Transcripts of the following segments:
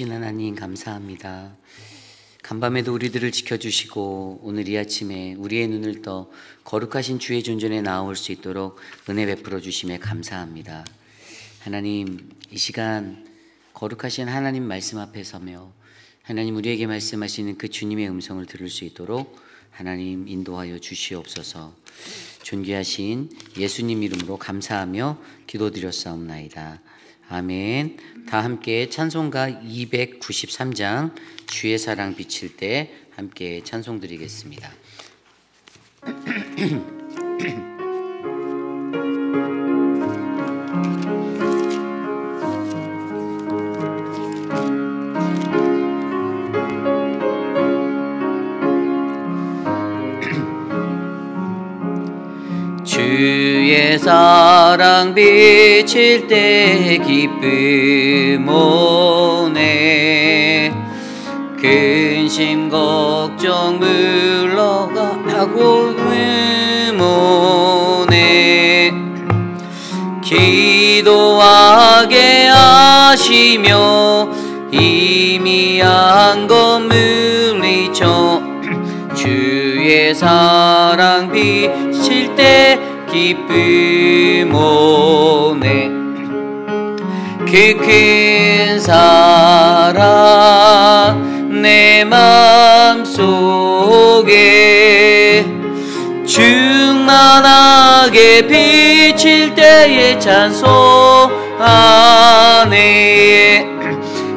하나님 감사합니다. 간밤에도 우리들을 지켜주시고 오늘 이 아침에 우리의 눈을 떠 거룩하신 주의 존전에 나올 수 있도록 은혜 베풀어 주심에 감사합니다. 하나님, 이 시간 거룩하신 하나님 말씀 앞에 서며 하나님 우리에게 말씀하시는 그 주님의 음성을 들을 수 있도록 하나님 인도하여 주시옵소서. 존귀하신 예수님 이름으로 감사하며 기도드렸사옵나이다. 아멘. 다 함께 찬송가 293장 주의 사랑 비칠 때 함께 찬송 드리겠습니다. 주의 사랑 비칠 때 기쁨 오네. 근심 걱정 물러가고 오네. 기도하게 하시며 희미한 것 물리쳐 주의 사랑 비칠 때 기쁨 오네. 그 큰 사랑 내 맘속에 충만하게 비칠 때에 찬송하네.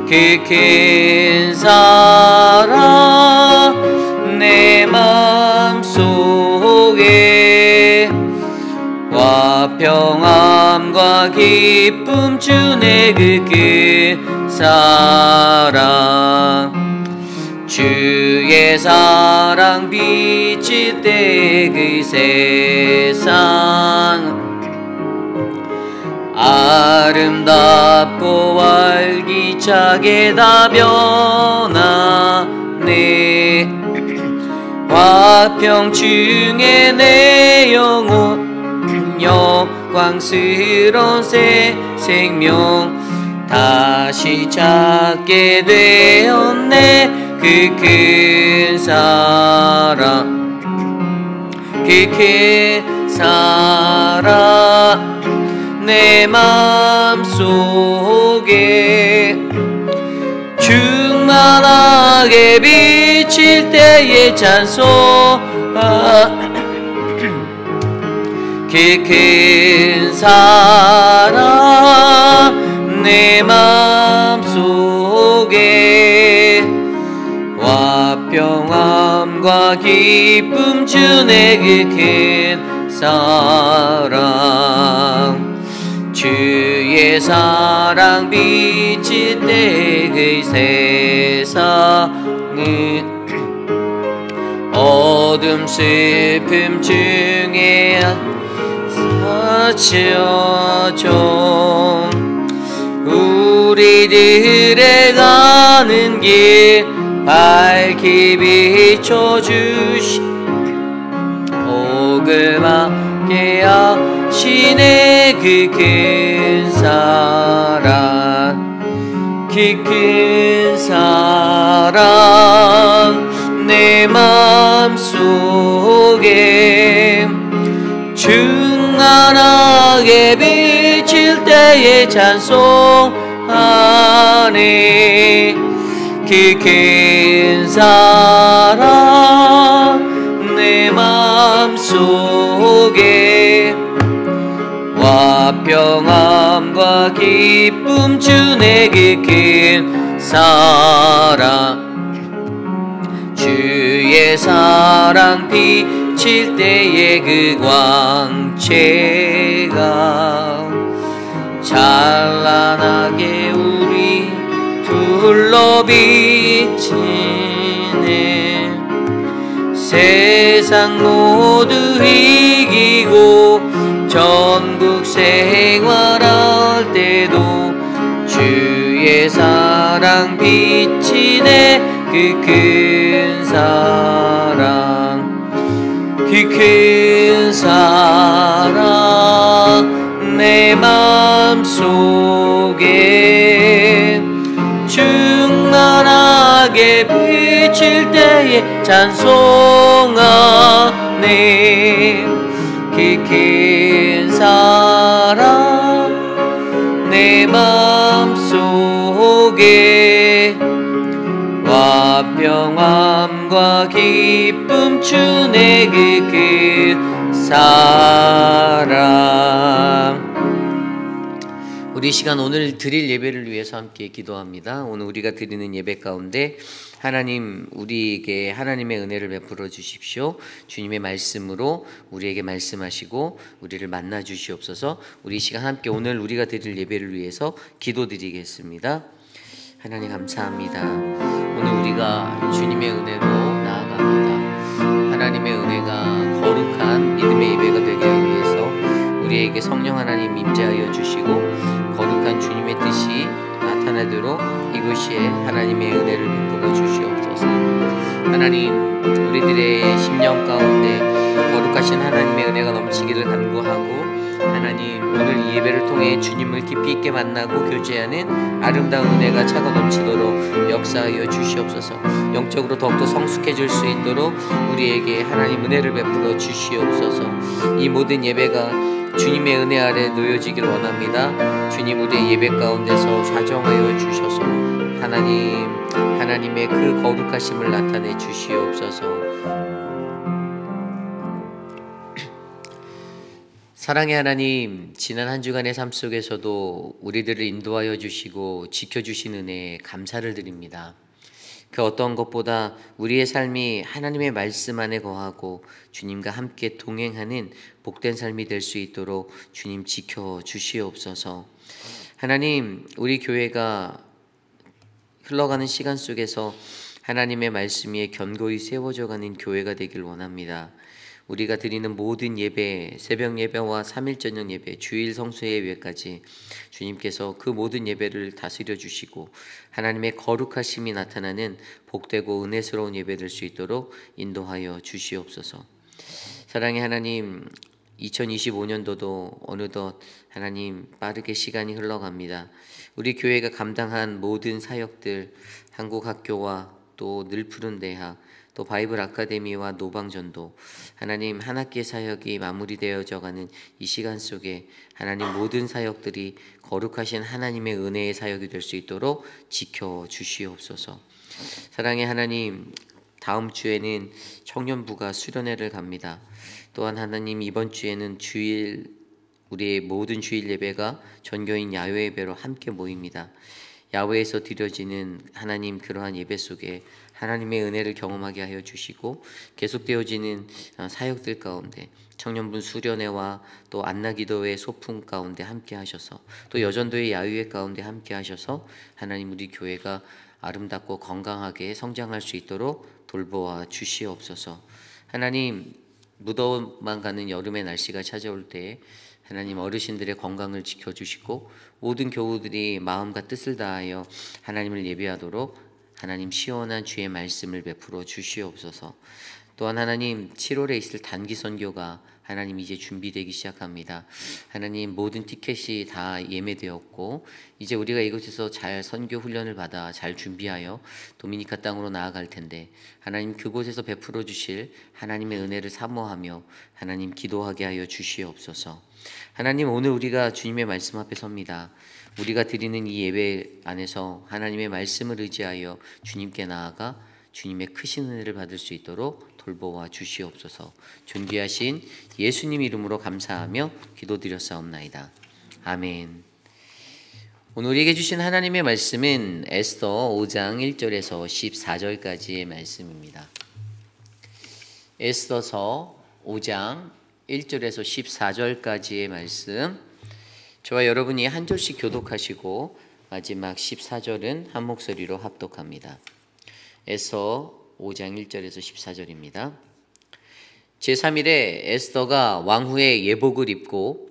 그 큰 사랑 내 맘속에 평안과 기쁨 주네. 그 큰 사랑 주의 사랑 비칠 때 그 세상 아름답고 활기차게 다 변하네. 화평 중에 내 영혼 영광스러운 새 생명 다시 찾게 되었네. 그 큰 사랑 그 큰 사랑 내 맘속에 충만하게 비칠 때에 찬송하네. 그 큰 사랑 내 맘속에 화평함과 기쁨 주네. 그 큰 사랑 주의 사랑 비칠 때 그 세상은 어둠 슬픔 중에 지어줘. 우리들의 가는 길 밝히 비춰주시 복을 받게 하시네. 그 큰 사랑 그 큰 사랑 내 맘속에 충만하게 비칠 때에 찬송하네. 그 큰 사랑 내 맘속에 화평함과 기쁨 주네. 그 큰 사랑 주의 사랑 비칠 때에 그 광채가 찬란하게 우리 둘러 비치네. 세상 모두 이기고 전국 생활할 때도 주의 사랑 비치네. 그 큰 사랑 그 큰 사랑 내 맘속에 충 내게 비칠 때에 찬송하네. 깊은 사랑 내 맘속에 화평함과 기쁨 주네. 그 사랑. 우리 시간 오늘 드릴 예배를 위해서 함께 기도합니다. 오늘 우리가 드리는 예배 가운데 하나님, 우리에게 하나님의 은혜를 베풀어 주십시오. 주님의 말씀으로 우리에게 말씀하시고 우리를 만나 주시옵소서. 우리 시간 함께 오늘 우리가 드릴 예배를 위해서 기도드리겠습니다. 하나님 감사합니다. 오늘 우리가 주님의 은혜로 나아갑니다. 하나님의 은혜가 거룩한 믿음의 예배가 되기 위해서 우리에게 성령 하나님 임재하여 주시고 거룩한 주님의 뜻이 나타나도록 이곳에 하나님의 은혜를 베풀어 주시옵소서. 하나님, 우리들의 심령 가운데 거룩하신 하나님의 은혜가 넘치기를 간구하고, 하나님, 오늘 이 예배를 통해 주님을 깊이 있게 만나고 교제하는 아름다운 은혜가 차고 넘치도록 역사하여 주시옵소서. 영적으로 더욱더 성숙해질 수 있도록 우리에게 하나님 은혜를 베풀어 주시옵소서. 이 모든 예배가 주님의 은혜 아래 놓여지길 원합니다. 주님, 우리의 예배 가운데서 좌정하여 주셔서 하나님의 그 거룩하심을 나타내 주시옵소서. 사랑의 하나님, 지난 한 주간의 삶 속에서도 우리들을 인도하여 주시고 지켜주신 은혜에 감사를 드립니다. 그 어떤 것보다 우리의 삶이 하나님의 말씀 안에 거하고 주님과 함께 동행하는 복된 삶이 될 수 있도록 주님 지켜주시옵소서. 하나님, 우리 교회가 흘러가는 시간 속에서 하나님의 말씀 위에 견고히 세워져가는 교회가 되길 원합니다. 우리가 드리는 모든 예배, 새벽 예배와 3일 저녁 예배, 주일 성수 예배까지 주님께서 그 모든 예배를 다스려 주시고 하나님의 거룩하심이 나타나는 복되고 은혜스러운 예배 될 수 있도록 인도하여 주시옵소서. 사랑의 하나님, 2025년도도 어느덧 하나님 빠르게 시간이 흘러갑니다. 우리 교회가 감당한 모든 사역들, 한국학교와 또 늘푸른 대학, 또 바이블 아카데미와 노방전도, 하나님 한 학기의 사역이 마무리되어져가는 이 시간 속에 하나님 모든 사역들이 거룩하신 하나님의 은혜의 사역이 될 수 있도록 지켜주시옵소서. 사랑의 하나님, 다음 주에는 청년부가 수련회를 갑니다. 또한 하나님, 이번 주에는 우리의 모든 주일 예배가 전교인 야외 예배로 함께 모입니다. 야외에서 드려지는 하나님 그러한 예배 속에 하나님의 은혜를 경험하게 하여 주시고 계속되어지는 사역들 가운데 청년분 수련회와 또 안나기도회 소풍 가운데 함께 하셔서 또 여전도의 야유회 가운데 함께 하셔서 하나님 우리 교회가 아름답고 건강하게 성장할 수 있도록 돌보아 주시옵소서. 하나님, 무더워만 가는 여름의 날씨가 찾아올 때 하나님 어르신들의 건강을 지켜주시고 모든 교우들이 마음과 뜻을 다하여 하나님을 예배하도록 하나님 시원한 주의 말씀을 베풀어 주시옵소서. 또한 하나님 7월에 있을 단기 선교가 하나님 이제 준비되기 시작합니다. 하나님 모든 티켓이 다 예매되었고 이제 우리가 이곳에서 잘 선교 훈련을 받아 잘 준비하여 도미니카 땅으로 나아갈 텐데 하나님 그곳에서 베풀어 주실 하나님의 은혜를 사모하며 하나님 기도하게 하여 주시옵소서. 하나님, 오늘 우리가 주님의 말씀 앞에 섭니다. 우리가 드리는 이 예배 안에서 하나님의 말씀을 의지하여 주님께 나아가 주님의 크신 은혜를 받을 수 있도록 돌보아 주시옵소서. 존귀하신 예수님 이름으로 감사하며 기도드렸사옵나이다. 아멘. 오늘 우리에게 주신 하나님의 말씀은 에스더 5장 1절에서 14절까지의 말씀입니다. 에스더서 5장 1절에서 14절까지의 말씀, 저와 여러분이 한 절씩 교독하시고 마지막 14절은 한 목소리로 합독합니다. 에스더 5장 1절에서 14절입니다. 제3일에 에스더가 왕후의 예복을 입고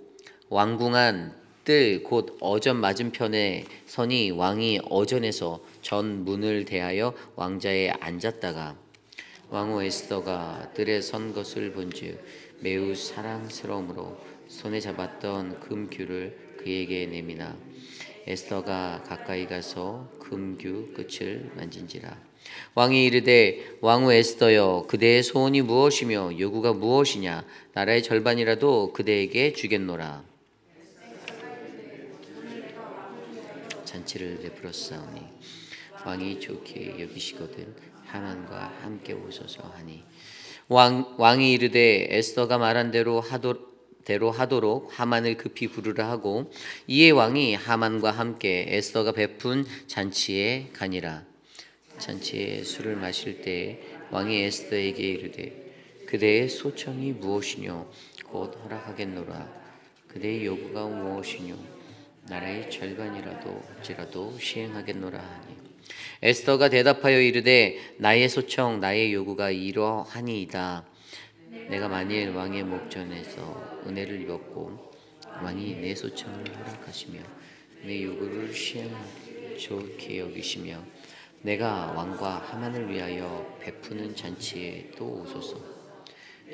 왕궁안 뜰 곧 어전 맞은편에 서니 왕이 어전에서 전 문을 대하여 왕자에 앉았다가 왕후 에스더가 뜰에 선 것을 본즉 매우 사랑스러움으로 손에 잡았던 금규를 그에게 내미나 에스더가 가까이 가서 금규 끝을 만진지라. 왕이 이르되 왕후 에스더여 그대의 소원이 무엇이며 요구가 무엇이냐 나라의 절반이라도 그대에게 주겠노라. 잔치를 베풀었사오니 왕이 좋게 여기시거든 하만과 함께 오소서 하니 왕이 이르되 에스더가 말한 대로 하도록 하만을 급히 부르라 하고 이에 왕이 하만과 함께 에스더가 베푼 잔치에 가니라. 잔치에 술을 마실 때 왕이 에스더에게 이르되 그대의 소청이 무엇이뇨 곧 허락하겠노라. 그대의 요구가 무엇이뇨 나라의 절반이라도 어찌라도 시행하겠노라 하니 에스더가 대답하여 이르되 나의 소청 나의 요구가 이러하니이다. 내가 만일 왕의 목전에서 은혜를 입었고 왕이 내 소청을 허락하시며 내 요구를 시행하기 좋게 여기시며 내가 왕과 하만을 위하여 베푸는 잔치에 또 오소서.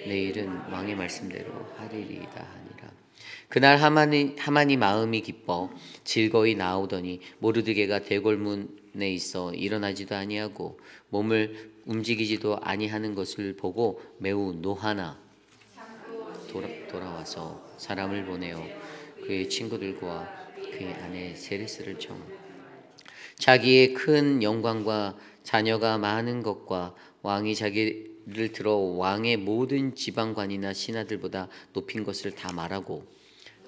내일은 왕의 말씀대로 하리이다 하니라. 그날 하만이 마음이 기뻐 즐거이 나오더니 모르드게가 대궐문에 있어 일어나지도 아니하고 몸을 움직이지도 아니하는 것을 보고 매우 노하나 돌아와서 사람을 보내어 그의 친구들과 그의 아내 세레스를 청 자기의 큰 영광과 자녀가 많은 것과 왕이 자기를 들어 왕의 모든 지방관이나 신하들보다 높인 것을 다 말하고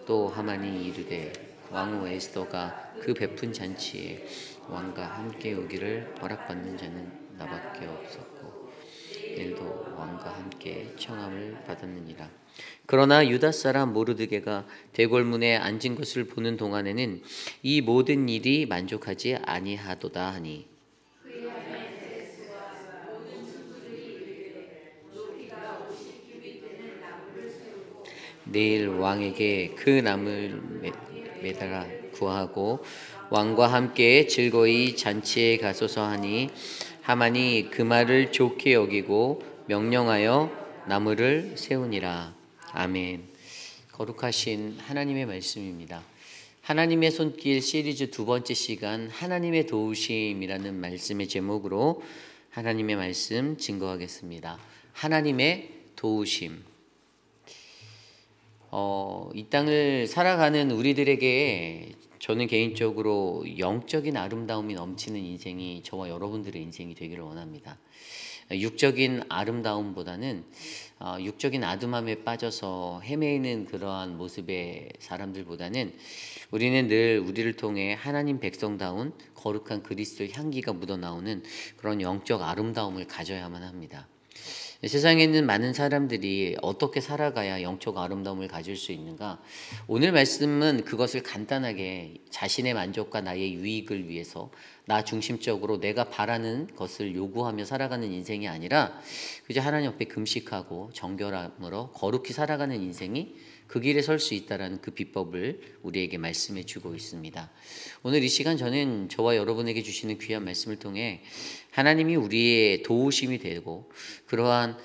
또 하만이 이르되 왕후 에스더가 그 베푼 잔치에 왕과 함께 오기를 허락받는 자는 나밖에 없었고 일도 왕과 함께 청함을 받았느니라. 그러나 유다 사람 모르드게가 대궐문에 앉은 것을 보는 동안에는 이 모든 일이 만족하지 아니하도다 하니 내일 왕에게 그 나무를 매달아 구하고 왕과 함께 즐거이 잔치에 가소서 하니 하만이 그 말을 좋게 여기고 명령하여 나무를 세우니라. 아멘. 거룩하신 하나님의 말씀입니다. 하나님의 손길 시리즈 두 번째 시간 하나님의 도우심이라는 말씀의 제목으로 하나님의 말씀 증거하겠습니다. 하나님의 도우심. 이 땅을 살아가는 우리들에게 저는 개인적으로 영적인 아름다움이 넘치는 인생이 저와 여러분들의 인생이 되기를 원합니다. 육적인 아름다움보다는 육적인 아름함에 빠져서 헤매이는 그러한 모습의 사람들보다는 우리는 늘 우리를 통해 하나님 백성다운 거룩한 그리스도의 향기가 묻어나오는 그런 영적 아름다움을 가져야만 합니다. 세상에 있는 많은 사람들이 어떻게 살아가야 영적 아름다움을 가질 수 있는가? 오늘 말씀은 그것을 간단하게 자신의 만족과 나의 유익을 위해서 나 중심적으로 내가 바라는 것을 요구하며 살아가는 인생이 아니라 그저 하나님 앞에 금식하고 정결함으로 거룩히 살아가는 인생이 그 길에 설 수 있다라는 그 비법을 우리에게 말씀해 주고 있습니다. 오늘 이 시간 저는 저와 여러분에게 주시는 귀한 말씀을 통해 하나님이 우리의 도우심이 되고 그러한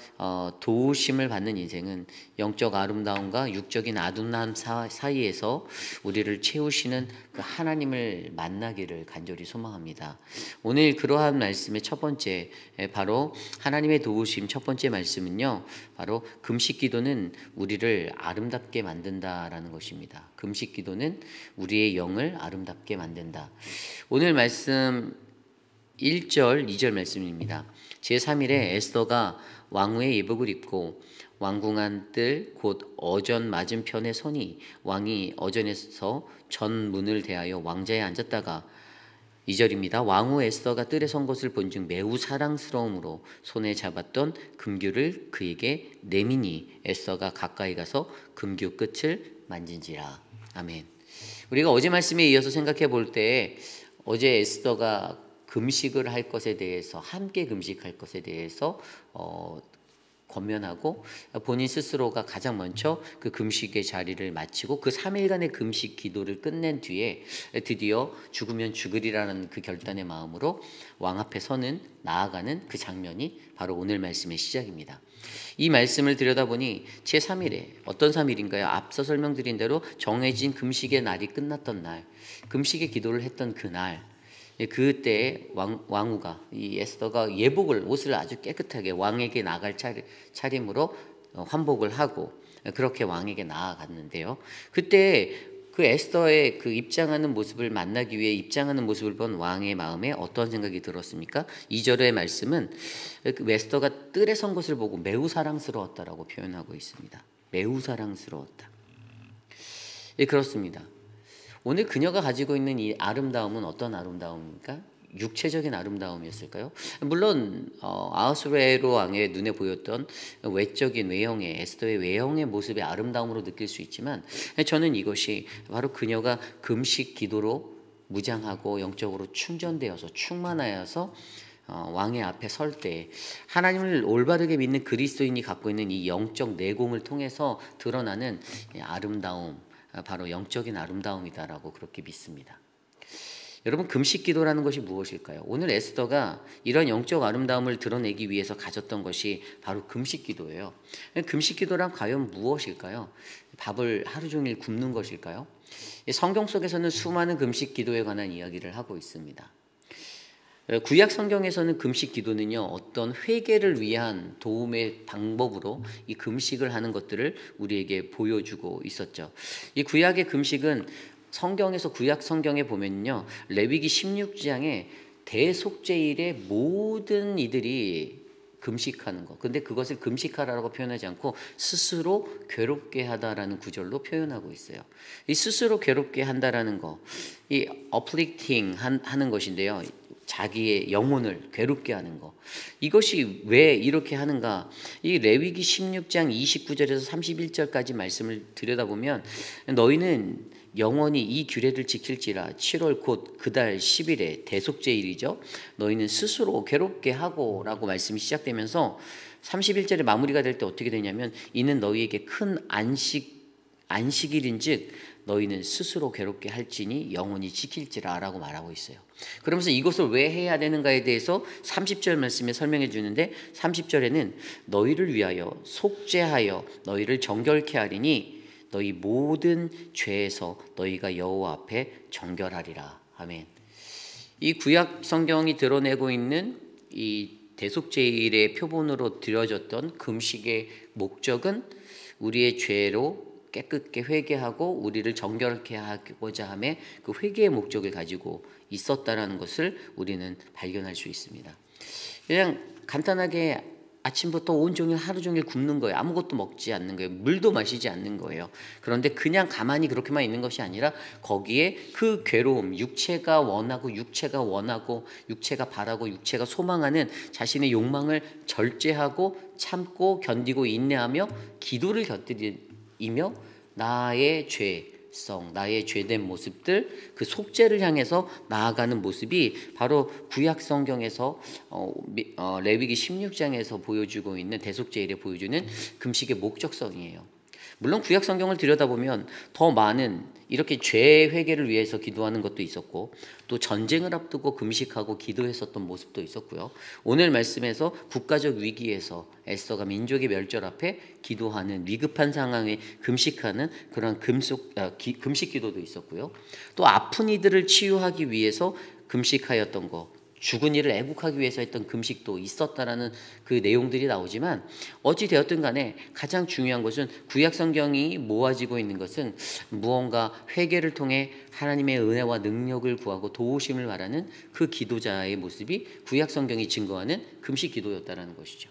도우심을 받는 인생은 영적 아름다움과 육적인 아둔함 사이에서 우리를 채우시는 그 하나님을 만나기를 간절히 소망합니다. 오늘 그러한 말씀의 첫 번째 바로 하나님의 도우심 첫 번째 말씀은요. 바로 금식 기도는 우리를 아름답게 만든다라는 것입니다. 금식 기도는 우리의 영을 아름답게 만든다. 오늘 말씀 1절, 2절 말씀입니다. 제3일에 에스더가 왕후의 예복을 입고 왕궁안 뜰 곧 어전 맞은편에 서니 왕이 어전에서 전 문을 대하여 왕자에 앉았다가 2절입니다. 왕후 에스더가 뜰에 선 것을 본즉 매우 사랑스러움으로 손에 잡았던 금규를 그에게 내미니 에스더가 가까이 가서 금규 끝을 만진지라. 아멘. 우리가 어제 말씀에 이어서 생각해 볼 때 어제 에스더가 금식을 할 것에 대해서 함께 금식할 것에 대해서 권면하고 본인 스스로가 가장 먼저 그 금식의 자리를 마치고 그 3일간의 금식 기도를 끝낸 뒤에 드디어 죽으면 죽으리라는 그 결단의 마음으로 왕 앞에 서는 나아가는 그 장면이 바로 오늘 말씀의 시작입니다. 이 말씀을 들여다보니 제3일에 어떤 3일인가요? 앞서 설명드린 대로 정해진 금식의 날이 끝났던 날, 금식의 기도를 했던 그날, 그때 왕후가 이 에스더가 예복을 옷을 아주 깨끗하게 왕에게 나갈 차림으로 환복을 하고 그렇게 왕에게 나아갔는데요. 그때 그 에스더의 그 입장하는 모습을 만나기 위해 입장하는 모습을 본 왕의 마음에 어떤 생각이 들었습니까? 2절의 말씀은 그 에스더가 뜰에 선 것을 보고 매우 사랑스러웠다라고 표현하고 있습니다. 매우 사랑스러웠다. 예, 그렇습니다. 오늘 그녀가 가지고 있는 이 아름다움은 어떤 아름다움입니까? 육체적인 아름다움이었을까요? 물론 아하수에로 왕의 눈에 보였던 외적인 외형의 에스더의 외형의 모습의 아름다움으로 느낄 수 있지만 저는 이것이 바로 그녀가 금식 기도로 무장하고 영적으로 충전되어서 충만하여서 왕의 앞에 설 때 하나님을 올바르게 믿는 그리스도인이 갖고 있는 이 영적 내공을 통해서 드러나는 아름다움, 바로 영적인 아름다움이다라고 그렇게 믿습니다. 여러분, 금식 기도라는 것이 무엇일까요? 오늘 에스더가 이런 영적 아름다움을 드러내기 위해서 가졌던 것이 바로 금식 기도예요. 금식 기도란 과연 무엇일까요? 밥을 하루 종일 굶는 것일까요? 성경 속에서는 수많은 금식 기도에 관한 이야기를 하고 있습니다. 구약 성경에서는 금식 기도는요, 어떤 회개를 위한 도움의 방법으로 이 금식을 하는 것들을 우리에게 보여주고 있었죠. 이 구약의 금식은 성경에서 구약 성경에 보면요, 레위기 16장에 대속죄일에 모든 이들이 금식하는 것. 근데 그것을 금식하라고 표현하지 않고 스스로 괴롭게 하다라는 구절로 표현하고 있어요. 이 스스로 괴롭게 한다라는 거, 이 afflicting 하는 것인데요. 자기의 영혼을 괴롭게 하는 거. 이것이 왜 이렇게 하는가? 이 레위기 16장 29절에서 31절까지 말씀을 들여다보면 너희는 영원히 이 규례를 지킬지라 7월 곧 그달 10일에 대속죄일이죠. 너희는 스스로 괴롭게 하고 라고 말씀이 시작되면서 31절에 마무리가 될 때 어떻게 되냐면 이는 너희에게 큰 안식일인즉 너희는 스스로 괴롭게 할지니 영원히 지킬지라 라고 말하고 있어요. 그러면서 이것을 왜 해야 되는가에 대해서 30절 말씀에 설명해 주는데 30절에는 너희를 위하여 속죄하여 너희를 정결케 하리니 너희 모든 죄에서 너희가 여호와 앞에 정결하리라. 아멘. 이 구약 성경이 드러내고 있는 이 대속죄일의 표본으로 드려졌던 금식의 목적은 우리의 죄로 깨끗게 회개하고 우리를 정결케 하고자 함에 그 회개의 목적을 가지고 있었다라는 것을 우리는 발견할 수 있습니다. 그냥 간단하게 아침부터 온종일 하루 종일 굶는 거예요. 아무것도 먹지 않는 거예요. 물도 마시지 않는 거예요. 그런데 그냥 가만히 그렇게만 있는 것이 아니라 거기에 그 괴로움, 육체가 바라고 육체가 소망하는 자신의 욕망을 절제하고 참고 견디고 인내하며 기도를 곁들이며 나의 나의 죄된 모습들, 그 속죄를 향해서 나아가는 모습이 바로 구약 성경에서 레위기 16장에서 보여주고 있는 대속죄일에 보여주는 금식의 목적성이에요. 물론 구약 성경을 들여다보면 더 많은 이렇게 죄 회개를 위해서 기도하는 것도 있었고 또 전쟁을 앞두고 금식하고 기도했었던 모습도 있었고요. 오늘 말씀에서 국가적 위기에서 에스더가 민족의 멸절 앞에 기도하는 위급한 상황에 금식하는 그런 금식 기도도 있었고요. 또 아픈 이들을 치유하기 위해서 금식하였던 것, 죽은 이를 애국하기 위해서 했던 금식도 있었다라는 그 내용들이 나오지만 어찌 되었든 간에 가장 중요한 것은 구약 성경이 모아지고 있는 것은 무언가 회개를 통해 하나님의 은혜와 능력을 구하고 도우심을 바라는 그 기도자의 모습이 구약 성경이 증거하는 금식 기도였다라는 것이죠.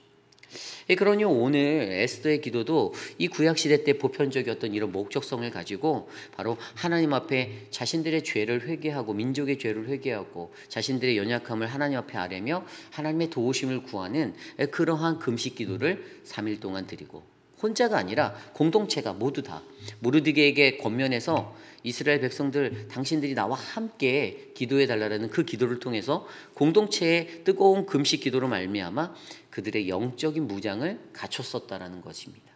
그러니 오늘 에스더의 기도도 이 구약시대 때 보편적이었던 이런 목적성을 가지고 바로 하나님 앞에 자신들의 죄를 회개하고 민족의 죄를 회개하고 자신들의 연약함을 하나님 앞에 아뢰며 하나님의 도우심을 구하는 그러한 금식 기도를 3일 동안 드리고 혼자가 아니라 공동체가 모두 다 모르드게에게 권면해서 이스라엘 백성들 당신들이 나와 함께 기도해 달라는 그 기도를 통해서 공동체의 뜨거운 금식 기도로 말미암아 그들의 영적인 무장을 갖췄었다라는 것입니다.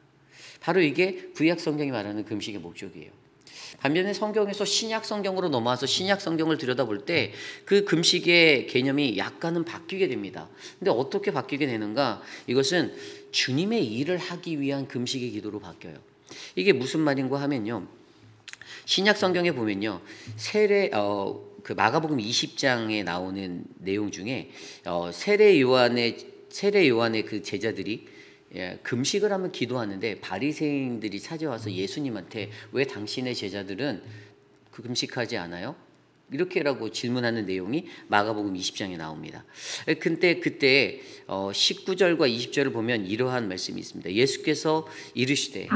바로 이게 구약 성경이 말하는 금식의 목적이에요. 반면에 성경에서 신약 성경으로 넘어와서 신약 성경을 들여다볼 때 그 금식의 개념이 약간은 바뀌게 됩니다. 근데 어떻게 바뀌게 되는가? 이것은 주님의 일을 하기 위한 금식의 기도로 바뀌어요. 이게 무슨 말인가 하면요. 신약 성경에 보면요. 그 마가복음 20장에 나오는 내용 중에 세례 요한의 그 제자들이 금식을 하면 기도하는데 바리새인들이 찾아와서 예수님한테 왜 당신의 제자들은 금식하지 않아요? 이렇게라고 질문하는 내용이 마가복음 20장에 나옵니다. 근데 그때 19절과 20절을 보면 이러한 말씀이 있습니다. 예수께서 이르시되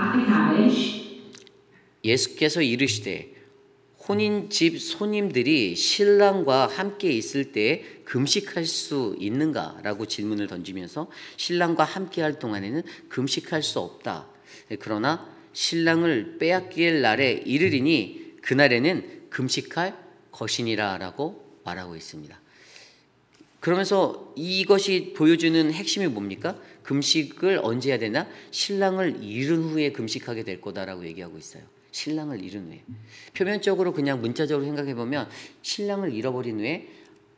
혼인집 손님들이 신랑과 함께 있을 때 금식할 수 있는가라고 질문을 던지면서 신랑과 함께 할 동안에는 금식할 수 없다. 그러나 신랑을 빼앗길 날에 이르리니 그날에는 금식할 것이니라라고 말하고 있습니다. 그러면서 이것이 보여주는 핵심이 뭡니까? 금식을 언제 해야 되나? 신랑을 잃은 후에 금식하게 될 거다라고 얘기하고 있어요. 신랑을 잃은 후에. 표면적으로 그냥 문자적으로 생각해 보면 신랑을 잃어버린 후에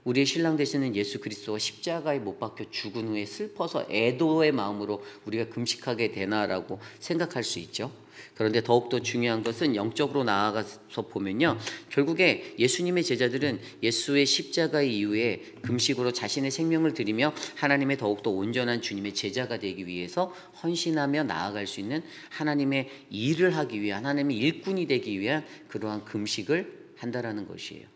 우리의 신랑 되시는 예수 그리스도가 십자가에 못 박혀 죽은 후에 슬퍼서 애도의 마음으로 우리가 금식하게 되나라고 생각할 수 있죠. 그런데 더욱더 중요한 것은 영적으로 나아가서 보면요. 결국에 예수님의 제자들은 예수의 십자가 이후에 금식으로 자신의 생명을 드리며 하나님의 더욱더 온전한 주님의 제자가 되기 위해서 헌신하며 나아갈 수 있는 하나님의 일을 하기 위한 하나님의 일꾼이 되기 위한 그러한 금식을 한다라는 것이에요.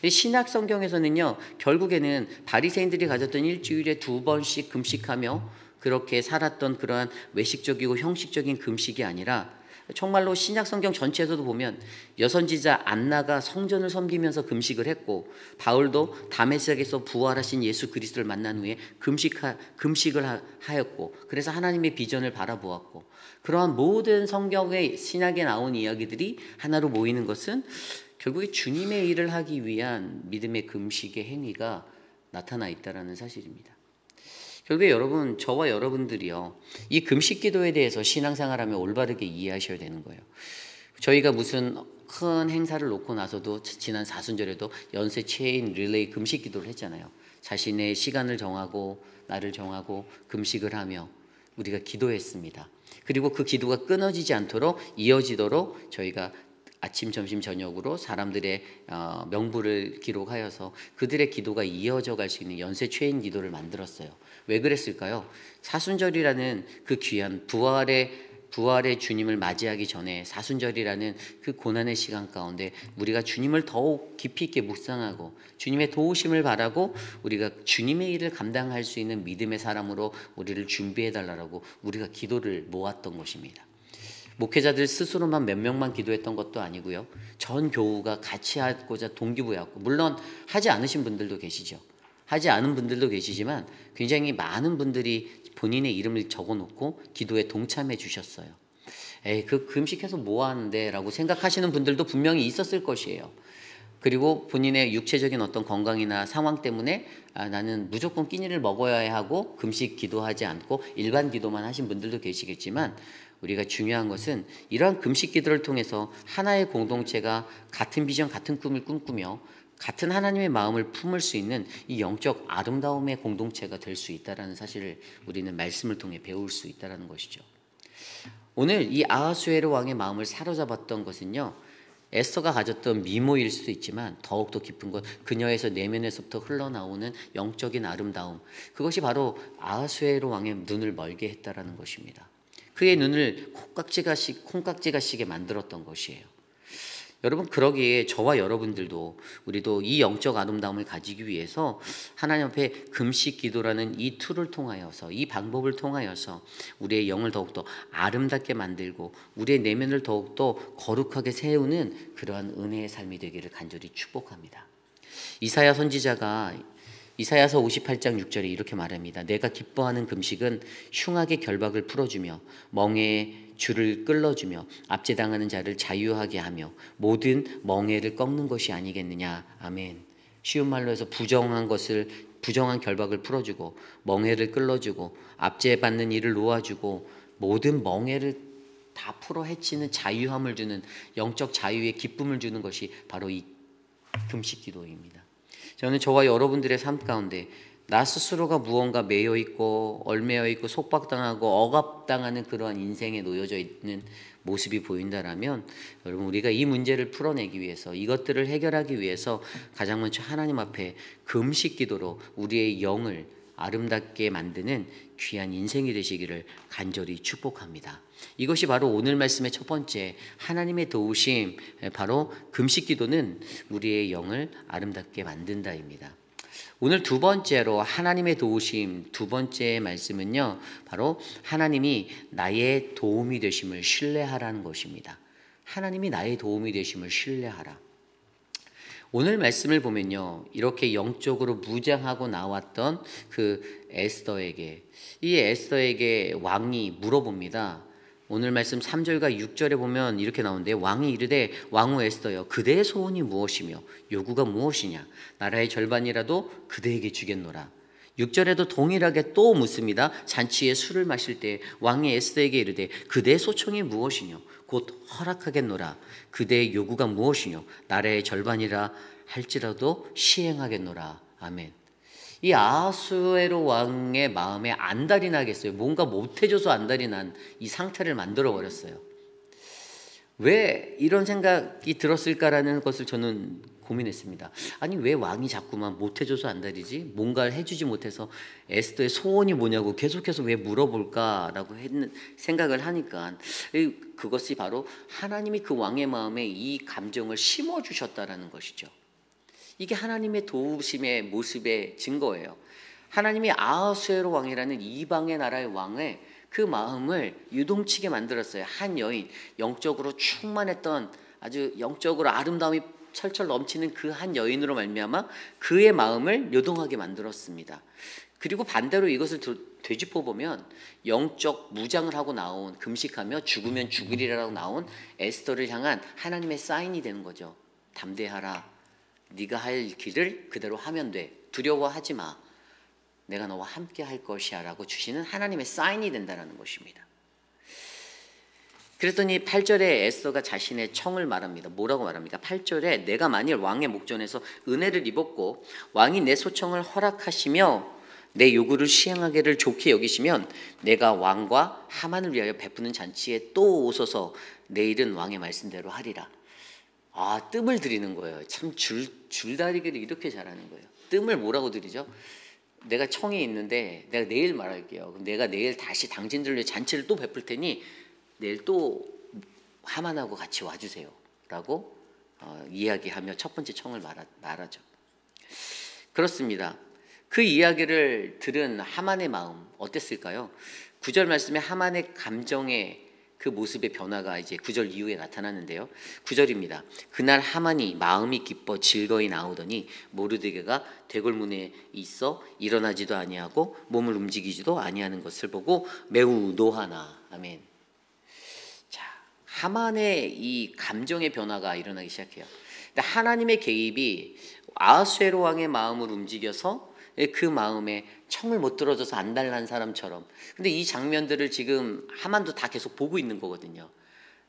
신약 성경에서는요. 결국에는 바리새인들이 가졌던 일주일에 2번씩 금식하며 그렇게 살았던 그러한 외식적이고 형식적인 금식이 아니라 정말로 신약 성경 전체에서도 보면 여선지자 안나가 성전을 섬기면서 금식을 했고 바울도 다메섹에서 부활하신 예수 그리스도를 만난 후에 금식을 하였고 그래서 하나님의 비전을 바라보았고 그러한 모든 성경의 신약에 나온 이야기들이 하나로 모이는 것은 결국에 주님의 일을 하기 위한 믿음의 금식의 행위가 나타나 있다는 사실입니다. 결국에 여러분, 저와 여러분들이요, 이 금식 기도에 대해서 신앙생활하며 올바르게 이해하셔야 되는 거예요. 저희가 무슨 큰 행사를 놓고 나서도 지난 사순절에도 연쇄 체인 릴레이 금식 기도를 했잖아요. 자신의 시간을 정하고 날을 정하고 금식을 하며 우리가 기도했습니다. 그리고 그 기도가 끊어지지 않도록 이어지도록 저희가 아침, 점심, 저녁으로 사람들의 명부를 기록하여서 그들의 기도가 이어져 갈 수 있는 연쇄 체인 기도를 만들었어요. 왜 그랬을까요? 사순절이라는 그 귀한 부활의 주님을 맞이하기 전에 사순절이라는 그 고난의 시간 가운데 우리가 주님을 더욱 깊이 있게 묵상하고 주님의 도우심을 바라고 우리가 주님의 일을 감당할 수 있는 믿음의 사람으로 우리를 준비해달라고 우리가 기도를 모았던 것입니다. 목회자들 스스로만 몇 명만 기도했던 것도 아니고요. 전 교우가 같이 하고자 동기부여했고 물론 하지 않으신 분들도 계시죠. 하지 않은 분들도 계시지만 굉장히 많은 분들이 본인의 이름을 적어놓고 기도에 동참해 주셨어요. 그 금식해서 뭐 하는데 라고 생각하시는 분들도 분명히 있었을 것이에요. 그리고 본인의 육체적인 어떤 건강이나 상황 때문에 나는 무조건 끼니를 먹어야 하고 금식 기도하지 않고 일반 기도만 하신 분들도 계시겠지만 우리가 중요한 것은 이러한 금식 기도를 통해서 하나의 공동체가 같은 비전, 같은 꿈을 꿈꾸며 같은 하나님의 마음을 품을 수 있는 이 영적 아름다움의 공동체가 될 수 있다는 사실을 우리는 말씀을 통해 배울 수 있다는 것이죠. 오늘 이 아하수에로 왕의 마음을 사로잡았던 것은요. 에스더가 가졌던 미모일 수도 있지만 더욱더 깊은 것 그녀에서 내면에서부터 흘러나오는 영적인 아름다움 그것이 바로 아하수에로 왕의 눈을 멀게 했다라는 것입니다. 그의 눈을 콩깍지가 시게 만들었던 것이에요. 여러분 그러기에 저와 여러분들도 우리도 이 영적 아름다움을 가지기 위해서 하나님 앞에 금식 기도라는 이 툴을 통하여서 이 방법을 통하여서 우리의 영을 더욱더 아름답게 만들고 우리의 내면을 더욱더 거룩하게 세우는 그러한 은혜의 삶이 되기를 간절히 축복합니다. 이사야 선지자가 이사야서 58장 6절에 이렇게 말합니다. 내가 기뻐하는 금식은 흉악의 결박을 풀어주며 멍에의 줄을 끌어주며 압제당하는 자를 자유하게 하며 모든 멍에를 꺾는 것이 아니겠느냐. 아멘. 쉬운 말로 해서 부정한 결박을 풀어주고 멍에를 끌어주고 압제받는 일을 놓아주고 모든 멍에를 다 풀어 헤치는 자유함을 주는, 영적 자유의 기쁨을 주는 것이 바로 이 금식 기도입니다. 저는 저와 여러분들의 삶 가운데 나 스스로가 무언가 매여 있고 얽매여 있고 속박당하고 억압당하는 그러한 인생에 놓여져 있는 모습이 보인다라면, 여러분, 우리가 이 문제를 풀어내기 위해서, 이것들을 해결하기 위해서 가장 먼저 하나님 앞에 금식 기도로 우리의 영을 아름답게 만드는 귀한 인생이 되시기를 간절히 축복합니다. 이것이 바로 오늘 말씀의 첫 번째, 하나님의 도우심, 바로 금식 기도는 우리의 영을 아름답게 만든다입니다. 오늘 두 번째로 하나님의 도우심, 두 번째 말씀은요, 바로 하나님이 나의 도움이 되심을 신뢰하라는 것입니다. 하나님이 나의 도움이 되심을 신뢰하라. 오늘 말씀을 보면요, 이렇게 영적으로 무장하고 나왔던 그 에스더에게, 이 에스더에게 왕이 물어봅니다. 오늘 말씀 3절과 6절에 보면 이렇게 나오는데, 왕이 이르되 왕후 에스더여, 그대의 소원이 무엇이며 요구가 무엇이냐? 나라의 절반이라도 그대에게 주겠노라. 6절에도 동일하게 또 묻습니다. 잔치에 술을 마실 때 왕이 에스더에게 이르되 그대의 소청이 무엇이뇨? 곧 허락하겠노라. 그대의 요구가 무엇이뇨? 나라의 절반이라 할지라도 시행하겠노라. 아멘. 이 아하수에로 왕의 마음에 안달이 나겠어요. 뭔가 못해줘서 안달이 난 이 상태를 만들어 버렸어요. 왜 이런 생각이 들었을까라는 것을 저는 고민했습니다. 아니, 왜 왕이 자꾸만 못해줘서 안달이지? 뭔가를 해주지 못해서 에스더의 소원이 뭐냐고 계속해서 왜 물어볼까라고 생각을 하니까, 그것이 바로 하나님이 그 왕의 마음에 이 감정을 심어주셨다라는 것이죠. 이게 하나님의 도우심의 모습의 증거예요. 하나님이 아하수에로 왕이라는 이방의 나라의 왕의 그 마음을 유동치게 만들었어요. 한 여인, 영적으로 충만했던, 아주 영적으로 아름다움이 철철 넘치는 그 한 여인으로 말미암아 그의 마음을 요동하게 만들었습니다. 그리고 반대로 이것을 되짚어 보면 영적 무장을 하고 나온, 금식하며 죽으면 죽으리라고 나온 에스더를 향한 하나님의 사인이 되는 거죠. 담대하라. 네가 할 길을 그대로 하면 돼. 두려워하지 마. 내가 너와 함께 할 것이야 라고 주시는 하나님의 사인이 된다는 것입니다. 그랬더니 8절에 에스더가 자신의 청을 말합니다. 뭐라고 말합니까? 8절에 내가 만일 왕의 목전에서 은혜를 입었고 왕이 내 소청을 허락하시며 내 요구를 시행하기를 좋게 여기시면 내가 왕과 하만을 위하여 베푸는 잔치에 또 오소서. 내일은 왕의 말씀대로 하리라. 아, 뜸을 들이는 거예요. 참 줄다리기를 이렇게 잘하는 거예요. 뜸을 뭐라고 들이죠? 내가 청이 있는데 내가 내일 말할게요. 그럼 내가 내일 다시 당신들을 위해 잔치를 또 베풀 테니 내일 또 하만하고 같이 와주세요 라고 이야기하며 첫 번째 청을 말하죠. 그렇습니다. 그 이야기를 들은 하만의 마음 어땠을까요? 9절 말씀에 하만의 감정의 그 모습의 변화가 이제 9절 이후에 나타나는데요. 9절입니다. 그날 하만이 마음이 기뻐 즐거이 나오더니 모르드게가 대궐문에 있어 일어나지도 아니하고 몸을 움직이지도 아니하는 것을 보고 매우 노하나. 아멘. 자, 하만의 이 감정의 변화가 일어나기 시작해요. 하나님의 개입이 아하수에로 왕의 마음을 움직여서 그 마음에 청을 못 들어줘서 안달난 사람처럼. 근데 이 장면들을 지금 하만도 다 계속 보고 있는 거거든요.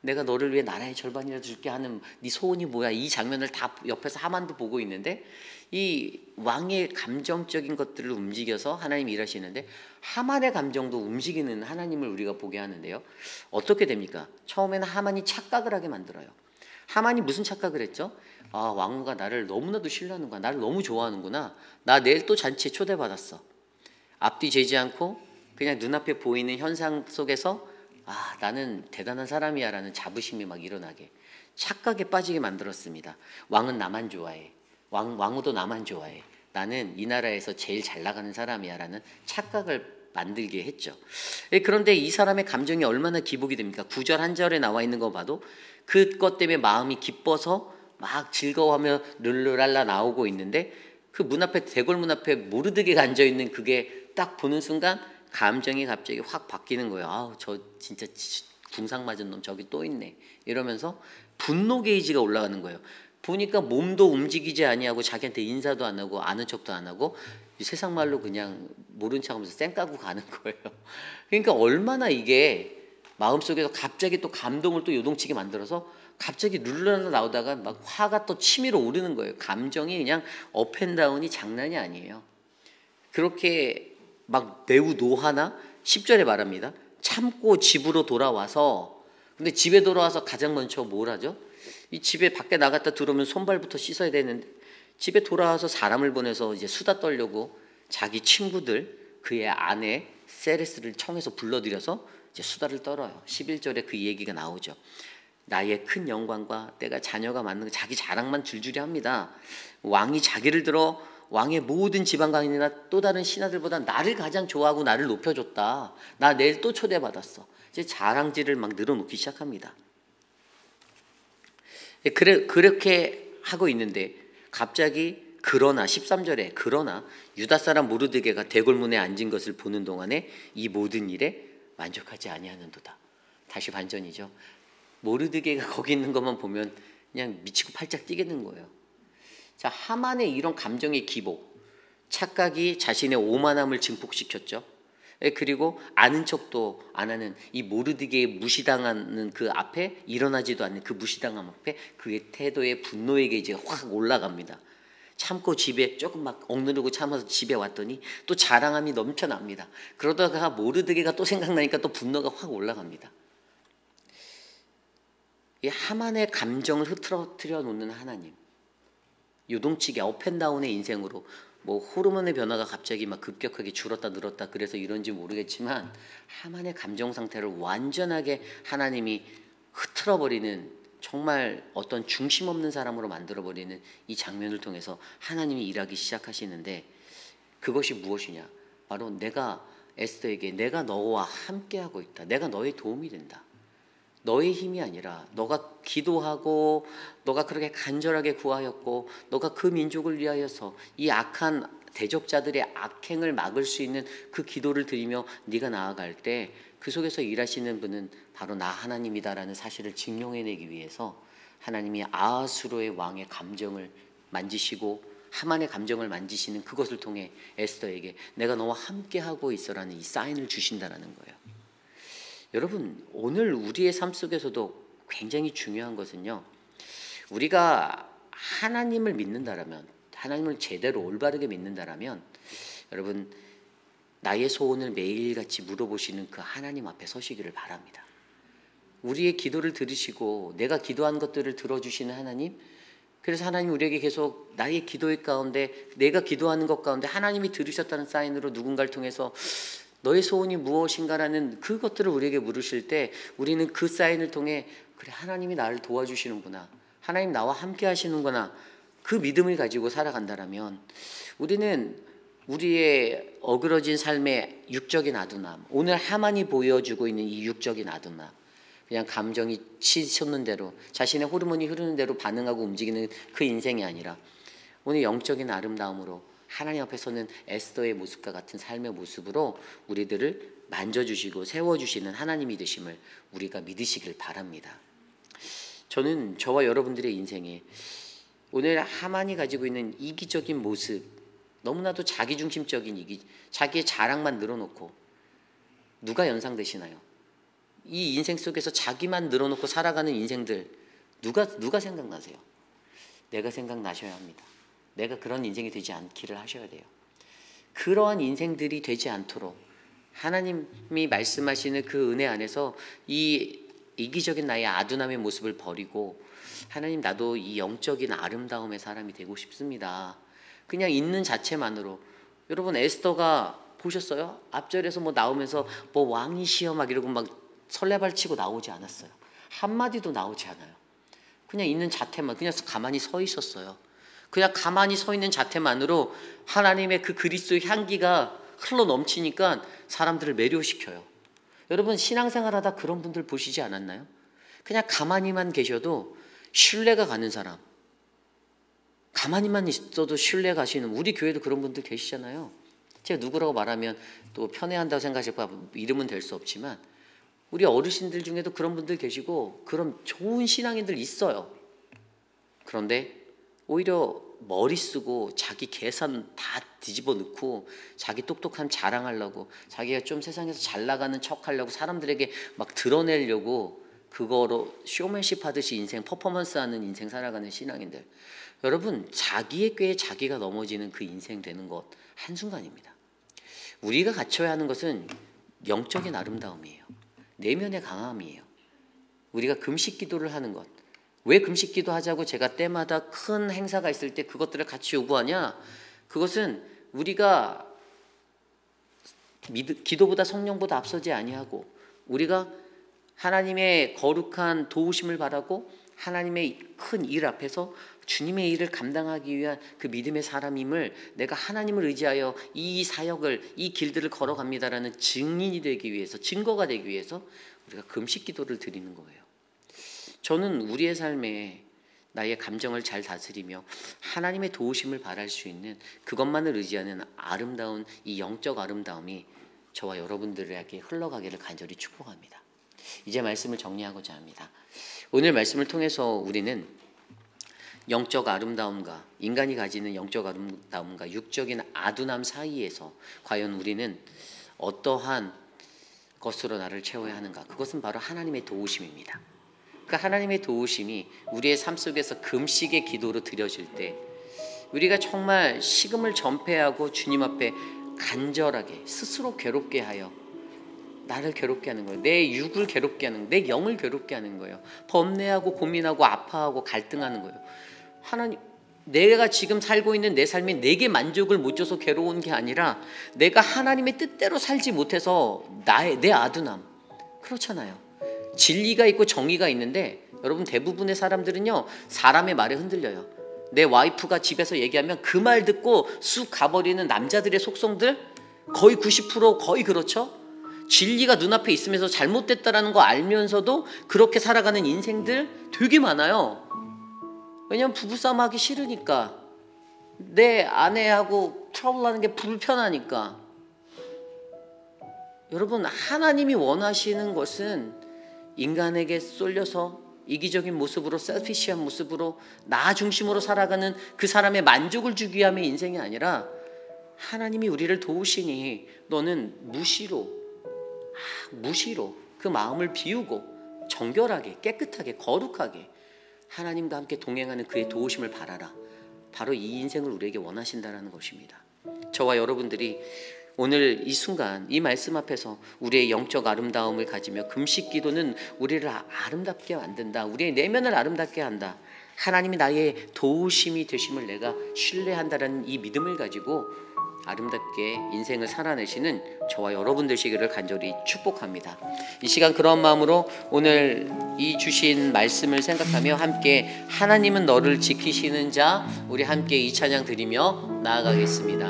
내가 너를 위해 나라의 절반이라도 줄게 하는 네 소원이 뭐야? 이 장면을 다 옆에서 하만도 보고 있는데 이 왕의 감정적인 것들을 움직여서 하나님이 일하시는데 하만의 감정도 움직이는 하나님을 우리가 보게 하는데요. 어떻게 됩니까? 처음에는 하만이 착각을 하게 만들어요. 하만이 무슨 착각을 했죠? 아, 왕후가 나를 너무나도 신뢰하는 거야. 나를 너무 좋아하는구나. 나 내일 또 잔치에 초대받았어. 앞뒤 재지 않고 그냥 눈앞에 보이는 현상 속에서 아, 나는 대단한 사람이야 라는 자부심이 막 일어나게, 착각에 빠지게 만들었습니다. 왕은 나만 좋아해. 왕후도 나만 좋아해. 나는 이 나라에서 제일 잘 나가는 사람이야 라는 착각을 만들게 했죠. 그런데 이 사람의 감정이 얼마나 기복이 됩니까? 9절 한 절에 나와 있는 거 봐도 그것 때문에 마음이 기뻐서 막 즐거워하며 룰루랄라 나오고 있는데 그 문 앞에, 대궐 문 앞에 모르드게가 앉아있는 그게 딱 보는 순간 감정이 갑자기 확 바뀌는 거예요. 아우, 저 진짜 궁상 맞은 놈 저기 또 있네. 이러면서 분노 게이지가 올라가는 거예요. 보니까 몸도 움직이지 아니하고 자기한테 인사도 안 하고 아는 척도 안 하고 세상 말로 그냥 모른 척하면서 쌩 까고 가는 거예요. 그러니까 얼마나 이게 마음속에서 갑자기 또 감동을 또 요동치게 만들어서 갑자기 룰루랄라 나오다가 막 화가 또 치밀어 오르는 거예요. 감정이 그냥 업앤다운이 장난이 아니에요. 그렇게 막 매우 노하나 10절에 말합니다. 참고 집으로 돌아와서, 근데 집에 돌아와서 가장 먼저 뭘 하죠? 이 집에 밖에 나갔다 들어오면 손발부터 씻어야 되는데 집에 돌아와서 사람을 보내서 이제 수다 떨려고 자기 친구들, 그의 아내 세레스를 청해서 불러들여서 이제 수다를 떨어요. 11절에 그 얘기가 나오죠. 나의 큰 영광과 내가 자녀가 맞는 거, 자기 자랑만 줄줄이 합니다. 왕이 자기를 들어 왕의 모든 지방강이나 또 다른 신하들보다 나를 가장 좋아하고 나를 높여줬다. 나 내일 또 초대받았어. 이제 자랑질을 막 늘어놓기 시작합니다. 그렇게 하고 있는데 갑자기 그러나 13절에 그러나 유다 사람 모르드게가 대궐문에 앉은 것을 보는 동안에 이 모든 일에 만족하지 아니하는도다. 다시 반전이죠. 모르드게가 거기 있는 것만 보면 그냥 미치고 팔짝 뛰겠는 거예요. 자, 하만의 이런 감정의 기복, 착각이 자신의 오만함을 증폭시켰죠. 그리고 아는 척도 안 하는 이 모르드게의 무시당하는 그 앞에, 일어나지도 않는 그 무시당함 앞에 그의 태도의 분노의 게이지가 확 올라갑니다. 참고 집에 조금 막 억누르고 참아서 집에 왔더니 또 자랑함이 넘쳐납니다. 그러다가 모르드게가 또 생각나니까 또 분노가 확 올라갑니다. 이 하만의 감정을 흐트러뜨려 놓는 하나님, 요동치게 업앤다운의 인생으로, 뭐 호르몬의 변화가 갑자기 막 급격하게 줄었다 늘었다 그래서 이런지 모르겠지만 하만의 감정 상태를 완전하게 하나님이 흐트러버리는, 정말 어떤 중심 없는 사람으로 만들어버리는 이 장면을 통해서 하나님이 일하기 시작하시는데, 그것이 무엇이냐? 바로 내가 에스더에게 내가 너와 함께하고 있다. 내가 너의 도움이 된다. 너의 힘이 아니라 너가 기도하고 너가 그렇게 간절하게 구하였고 너가 그 민족을 위하여서 이 악한 대적자들의 악행을 막을 수 있는 그 기도를 드리며 네가 나아갈 때 그 속에서 일하시는 분은 바로 나 하나님이다라는 사실을 증명해내기 위해서 하나님이 아하수로의 왕의 감정을 만지시고 하만의 감정을 만지시는 그것을 통해 에스더에게 내가 너와 함께하고 있어라는 이 사인을 주신다라는 거예요. 여러분, 오늘 우리의 삶 속에서도 굉장히 중요한 것은요, 우리가 하나님을 믿는다라면, 하나님을 제대로 올바르게 믿는다라면, 여러분 나의 소원을 매일같이 물어보시는 그 하나님 앞에 서시기를 바랍니다. 우리의 기도를 들으시고 내가 기도한 것들을 들어주시는 하나님, 그래서 하나님 우리에게 계속 나의 기도의 가운데, 내가 기도하는 것 가운데 하나님이 들으셨다는 사인으로 누군가를 통해서 너의 소원이 무엇인가라는 그것들을 우리에게 물으실 때 우리는 그 사인을 통해 그래, 하나님이 나를 도와주시는구나, 하나님 나와 함께 하시는구나, 그 믿음을 가지고 살아간다라면 우리는 우리의 어그러진 삶의 육적인 아둔함, 오늘 하만이 보여주고 있는 이 육적인 아둔함, 그냥 감정이 치솟는 대로 자신의 호르몬이 흐르는 대로 반응하고 움직이는 그 인생이 아니라 오늘 영적인 아름다움으로 하나님 앞에 서는 에스더의 모습과 같은 삶의 모습으로 우리들을 만져주시고 세워주시는 하나님이 되심을 우리가 믿으시길 바랍니다. 저는 저와 여러분들의 인생에 오늘 하만이 가지고 있는 이기적인 모습, 너무나도 자기중심적인 자기의 자랑만 늘어놓고, 누가 연상되시나요? 이 인생 속에서 자기만 늘어놓고 살아가는 인생들 누가 생각나세요? 내가 생각나셔야 합니다. 내가 그런 인생이 되지 않기를 하셔야 돼요. 그러한 인생들이 되지 않도록 하나님이 말씀하시는 그 은혜 안에서 이 이기적인 나의 아둔함의 모습을 버리고, 하나님 나도 이 영적인 아름다움의 사람이 되고 싶습니다. 그냥 있는 자체만으로. 여러분 에스더가 보셨어요? 앞절에서 뭐 나오면서 뭐 왕이시여 막 이러고 막 설레발치고 나오지 않았어요. 한마디도 나오지 않아요. 그냥 있는 자태만, 그냥 가만히 서 있었어요. 그냥 가만히 서 있는 자태만으로 하나님의 그 그리스도의 향기가 흘러 넘치니까 사람들을 매료시켜요. 여러분 신앙생활하다 그런 분들 보시지 않았나요? 그냥 가만히만 계셔도 신뢰가 가는 사람, 가만히만 있어도 신뢰 가시는, 우리 교회도 그런 분들 계시잖아요. 제가 누구라고 말하면 또 편애한다고 생각할까 이름은 될 수 없지만 우리 어르신들 중에도 그런 분들 계시고 그런 좋은 신앙인들 있어요. 그런데 오히려 머리 쓰고 자기 계산 다 뒤집어 넣고 자기 똑똑함 자랑하려고, 자기가 좀 세상에서 잘 나가는 척 하려고, 사람들에게 막 드러내려고 그거로 쇼맨십 하듯이 인생 퍼포먼스 하는 인생 살아가는 신앙인들, 여러분 자기의 꾀에 자기가 넘어지는 그 인생 되는 것 한순간입니다. 우리가 갖춰야 하는 것은 영적인 아름다움이에요. 내면의 강함이에요. 우리가 금식 기도를 하는 것, 왜 금식 기도 하자고 제가 때마다 큰 행사가 있을 때 그것들을 같이 요구하냐? 그것은 우리가 기도보다 성령보다 앞서지 아니하고 우리가 하나님의 거룩한 도우심을 바라고 하나님의 큰 일 앞에서 주님의 일을 감당하기 위한 그 믿음의 사람임을, 내가 하나님을 의지하여 이 사역을, 이 길들을 걸어갑니다라는 증인이 되기 위해서, 증거가 되기 위해서 우리가 금식 기도를 드리는 거예요. 저는 우리의 삶에 나의 감정을 잘 다스리며 하나님의 도우심을 바랄 수 있는, 그것만을 의지하는 아름다운 이 영적 아름다움이 저와 여러분들에게 흘러가기를 간절히 축복합니다. 이제 말씀을 정리하고자 합니다. 오늘 말씀을 통해서 우리는 영적 아름다움과, 인간이 가지는 영적 아름다움과 육적인 아둔함 사이에서 과연 우리는 어떠한 것으로 나를 채워야 하는가? 그것은 바로 하나님의 도우심입니다. 그 하나님의 도우심이 우리의 삶 속에서 금식의 기도로 드려질 때 우리가 정말 식음을 전폐하고 주님 앞에 간절하게 스스로 괴롭게 하여 나를 괴롭게 하는 거예요. 내 육을 괴롭게 하는 거예요. 내 영을 괴롭게 하는 거예요. 범례하고 고민하고 아파하고 갈등하는 거예요. 하나님, 내가 지금 살고 있는 내 삶이 내게 만족을 못 줘서 괴로운 게 아니라 내가 하나님의 뜻대로 살지 못해서 내 아둔함. 그렇잖아요. 진리가 있고 정의가 있는데 여러분 대부분의 사람들은요, 사람의 말에 흔들려요. 내 와이프가 집에서 얘기하면 그 말 듣고 쑥 가버리는 남자들의 속성들 거의 90% 거의 그렇죠. 진리가 눈앞에 있으면서 잘못됐다라는 거 알면서도 그렇게 살아가는 인생들 되게 많아요. 왜냐면 부부싸움 하기 싫으니까, 내 아내하고 트러블하는 게 불편하니까. 여러분, 하나님이 원하시는 것은 인간에게 쏠려서 이기적인 모습으로, 셀피시한 모습으로 나 중심으로 살아가는 그 사람의 만족을 주기 위함의 인생이 아니라, 하나님이 우리를 도우시니 너는 무시로 그 마음을 비우고 정결하게, 깨끗하게, 거룩하게 하나님과 함께 동행하는 그의 도우심을 바라라. 바로 이 인생을 우리에게 원하신다라는 것입니다. 저와 여러분들이 오늘 이 순간 이 말씀 앞에서 우리의 영적 아름다움을 가지며 금식 기도는 우리를 아름답게 만든다. 우리의 내면을 아름답게 한다. 하나님이 나의 도우심이 되심을 내가 신뢰한다라는 이 믿음을 가지고 아름답게 인생을 살아내시는 저와 여러분 되시기를 간절히 축복합니다. 이 시간 그런 마음으로 오늘 이 주신 말씀을 생각하며 함께 하나님은 너를 지키시는 자, 우리 함께 이 찬양 드리며 나아가겠습니다.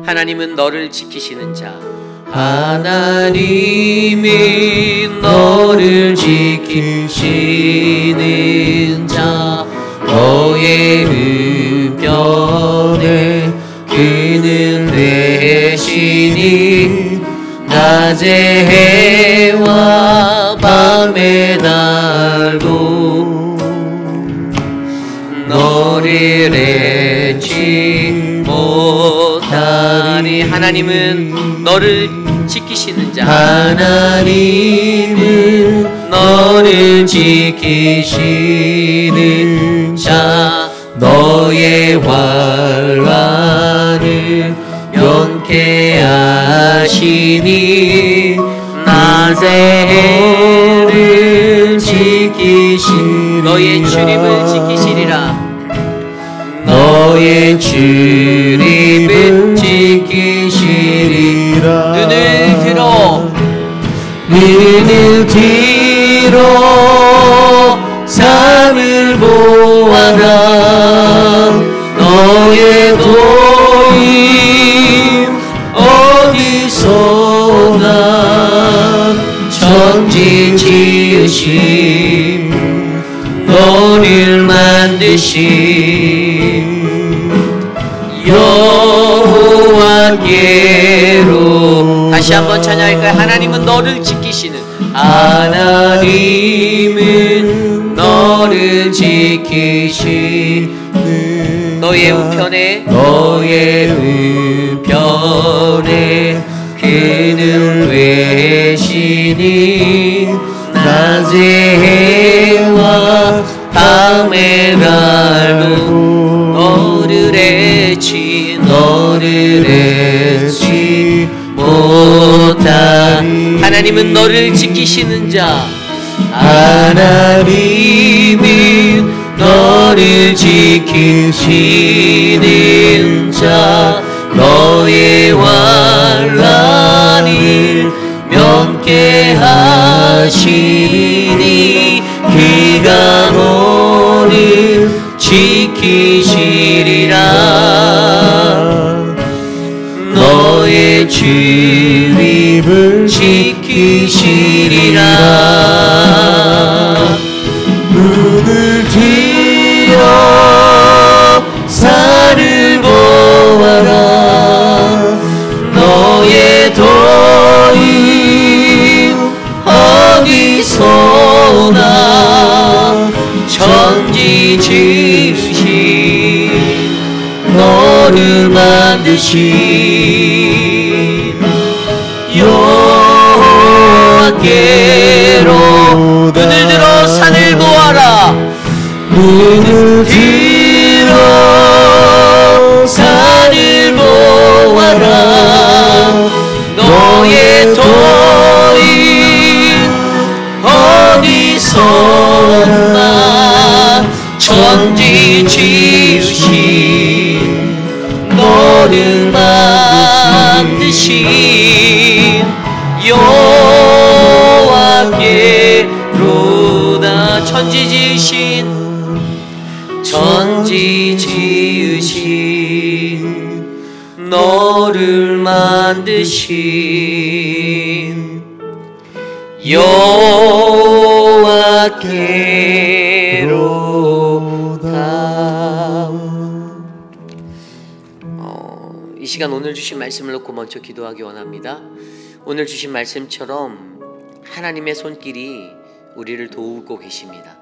하나님은 너를 지키시는 자, 하나님이 너를 지키시는 자, 너의 의편을 그는 되시니 낮의 해와 밤의 달도 너를 해치 못하니. 하나님은 너를 지키시는 자, 하나님은 너를 지키시는 자, 너의 환란을 면케하시니 낮의 해를 지키시리라. 너의 출입을 지키시리라. 너의 출입을 지키시리라. 눈을 들어 산을 보아라. 너의 도임 어디서나 천지 지으심 여호와께로. 다시 한번 찬양할까요? 하나님은 너를 지키시는, 하나님은 너를 지키시는 너의 우편에 그는 외신이 낮의 해와 밤의 달도 너를 해치 못하. 하나님은 너를 지키시는 자, 하나님은 너를 지키시는 자, 너의 환난을 면케하시니 그가 너를 지키시리라. 너의 출입을 지키시리라. 눈을 들여 산을 보아라. 너의 도인 어디서나 천지 지으신 너를 만드신 여호와께로. 눈을 들어 산을 보아라. 눈을 들어 산을 보아라. 너의 도인 어디서나 천지 지으신 너를 만드신 여호와께로다. 천지 지으신 너를 만드신 여호와께로다. 이 시간 오늘 주신 말씀을 놓고 먼저 기도하기 원합니다. 오늘 주신 말씀처럼 하나님의 손길이 우리를 도우고 계십니다.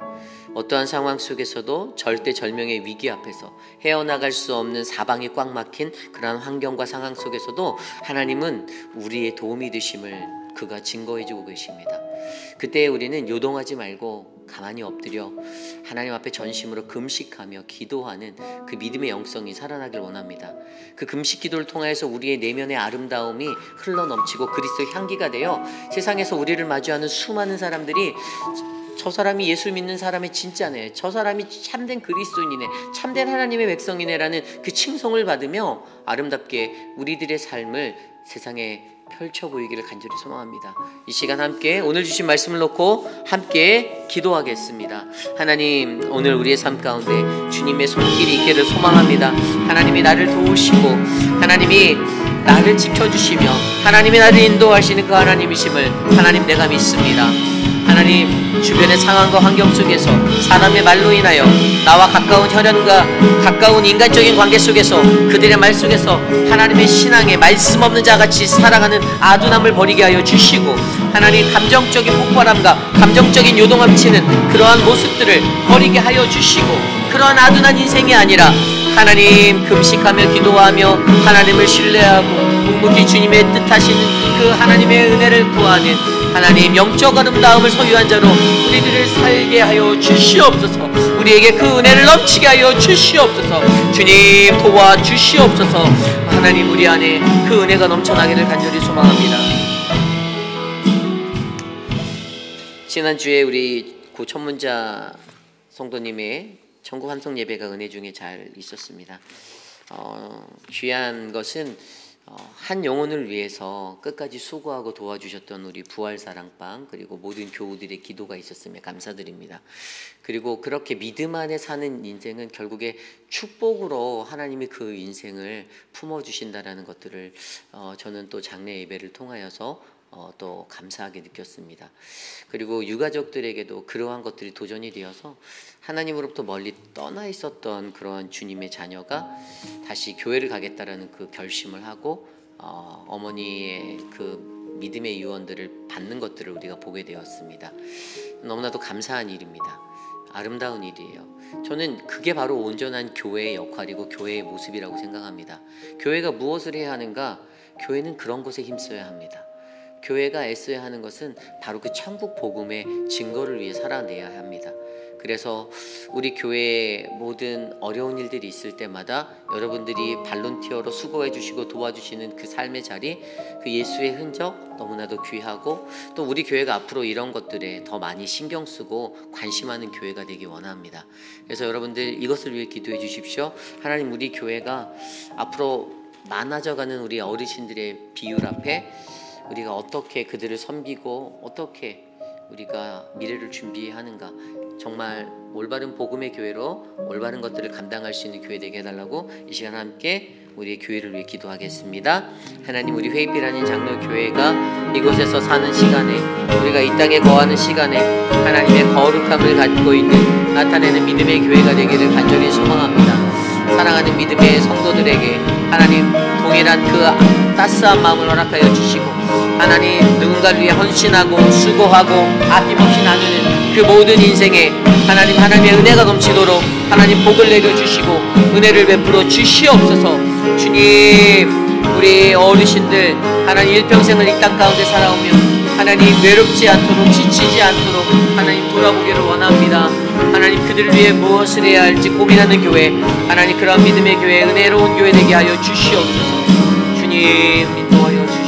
어떠한 상황 속에서도 절대절명의 위기 앞에서 헤어나갈 수 없는 사방이 꽉 막힌 그러한 환경과 상황 속에서도 하나님은 우리의 도움이 되심을 그가 증거해주고 계십니다. 그때 우리는 요동하지 말고 가만히 엎드려 하나님 앞에 전심으로 금식하며 기도하는 그 믿음의 영성이 살아나길 원합니다. 그 금식 기도를 통하여서 우리의 내면의 아름다움이 흘러넘치고 그리스도의 향기가 되어 세상에서 우리를 마주하는 수많은 사람들이 저 사람이 예수 믿는 사람이 진짜네, 저 사람이 참된 그리스도인이네, 참된 하나님의 백성이네 라는 그 칭송을 받으며 아름답게 우리들의 삶을 세상에 펼쳐 보이기를 간절히 소망합니다. 이 시간 함께 오늘 주신 말씀을 놓고 함께 기도하겠습니다. 하나님, 오늘 우리의 삶 가운데 주님의 손길이 있기를 소망합니다. 하나님이 나를 도우시고 하나님이 나를 지켜주시며 하나님이 나를 인도하시는 그 하나님이심을 하나님 내가 믿습니다. 하나님, 주변의 상황과 환경 속에서 사람의 말로 인하여 나와 가까운 혈연과 가까운 인간적인 관계 속에서 그들의 말 속에서 하나님의 신앙에 말씀 없는 자같이 살아가는 아둔함을 버리게 하여 주시고, 하나님 감정적인 폭발함과 감정적인 요동함 치는 그러한 모습들을 버리게 하여 주시고, 그러한 아둔한 인생이 아니라 하나님 금식하며 기도하며 하나님을 신뢰하고 묵묵히 주님의 뜻하시는 그 하나님의 은혜를 구하는 하나님 영적 아름다움을 소유한 자로 우리들을 살게 하여 주시옵소서. 우리에게 그 은혜를 넘치게 하여 주시옵소서. 주님 도와 주시옵소서. 하나님, 우리 안에 그 은혜가 넘쳐나기를 간절히 소망합니다. 지난주에 우리 고 천문자 성도님의 전국 환송 예배가 은혜 중에 잘 있었습니다. 귀한 것은 한 영혼을 위해서 끝까지 수고하고 도와주셨던 우리 부활사랑방 그리고 모든 교우들의 기도가 있었음에 감사드립니다. 그리고 그렇게 믿음 안에 사는 인생은 결국에 축복으로 하나님이 그 인생을 품어주신다라는 것들을 저는 또 장례 예배를 통하여서 또 감사하게 느꼈습니다. 그리고 유가족들에게도 그러한 것들이 도전이 되어서 하나님으로부터 멀리 떠나 있었던 그러한 주님의 자녀가 다시 교회를 가겠다라는 그 결심을 하고 어머니의 그 믿음의 유언들을 받는 것들을 우리가 보게 되었습니다. 너무나도 감사한 일입니다. 아름다운 일이에요. 저는 그게 바로 온전한 교회의 역할이고 교회의 모습이라고 생각합니다. 교회가 무엇을 해야 하는가? 교회는 그런 것에 힘써야 합니다. 교회가 애써야 하는 것은 바로 그 천국 복음의 증거를 위해 살아내야 합니다. 그래서 우리 교회에 모든 어려운 일들이 있을 때마다 여러분들이 발론티어로 수고해 주시고 도와주시는 그 삶의 자리, 그 예수의 흔적 너무나도 귀하고, 또 우리 교회가 앞으로 이런 것들에 더 많이 신경 쓰고 관심하는 교회가 되기 원합니다. 그래서 여러분들 이것을 위해 기도해 주십시오. 하나님, 우리 교회가 앞으로 많아져가는 우리 어르신들의 비율 앞에 우리가 어떻게 그들을 섬기고 어떻게 우리가 미래를 준비하는가, 정말 올바른 복음의 교회로 올바른 것들을 감당할 수 있는 교회 되게 해달라고 이 시간 함께 우리의 교회를 위해 기도하겠습니다. 하나님, 우리 회의비라는 장로교회가 이곳에서 사는 시간에, 우리가 이 땅에 거하는 시간에 하나님의 거룩함을 갖고 있는 나타내는 믿음의 교회가 되기를 간절히 소망합니다. 사랑하는 믿음의 성도들에게 하나님 동일한 그 따스한 마음을 허락하여 주시고, 하나님 누군가를 위해 헌신하고 수고하고 아낌없이 나누는 그 모든 인생에 하나님의 은혜가 넘치도록 하나님 복을 내려주시고 은혜를 베풀어 주시옵소서. 주님, 우리 어르신들 하나님 일평생을 이 땅 가운데 살아오며 하나님 외롭지 않도록 지치지 않도록 하나님 돌아보기를 원합니다. 하나님 그들을 위해 무엇을 해야 할지 고민하는 교회, 하나님 그런 믿음의 교회, 은혜로운 교회 되게 하여 주시옵소서. 주님 인도하여 주시옵소서.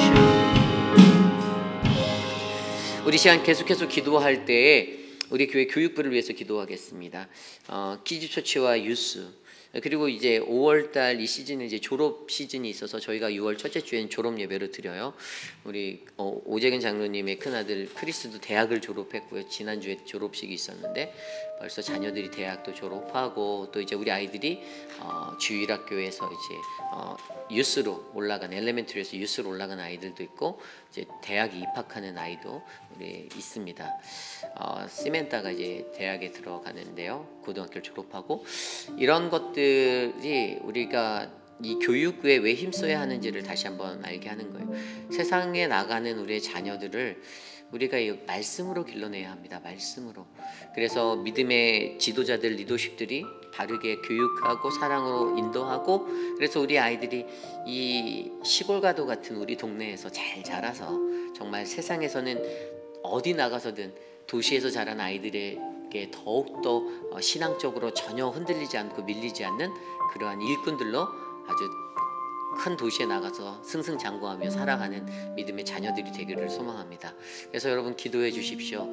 우리 시간 계속해서 기도할 때에 우리 교회 교육부를 위해서 기도하겠습니다. 키즈처치와 유스, 그리고 이제 5월달 이 시즌은 이제 졸업 시즌이 있어서 저희가 6월 첫째 주에는 졸업 예배를 드려요. 우리 오재근 장로님의 큰아들 크리스도 대학을 졸업했고요. 지난주에 졸업식이 있었는데 벌써 자녀들이 대학도 졸업하고, 또 이제 우리 아이들이 주일학교에서 이제 유스로 올라간, 엘레멘터리에서 유스로 올라간 아이들도 있고, 이제 대학에 입학하는 아이도 우리 있습니다. 시멘타가 이제 대학에 들어가는데요. 고등학교를 졸업하고, 이런 것들이 우리가 이 교육에 왜 힘써야 하는지를 다시 한번 알게 하는 거예요. 세상에 나가는 우리의 자녀들을 우리가 이 말씀으로 길러내야 합니다. 말씀으로. 그래서 믿음의 지도자들, 리더십들이 바르게 교육하고 사랑으로 인도하고, 그래서 우리 아이들이 이 시골가도 같은 우리 동네에서 잘 자라서 정말 세상에서는 어디 나가서든 도시에서 자란 아이들에게 더욱더 신앙적으로 전혀 흔들리지 않고 밀리지 않는 그러한 일꾼들로 아주 큰 도시에 나가서 승승장구하며 살아가는 믿음의 자녀들이 되기를 소망합니다. 그래서 여러분 기도해 주십시오.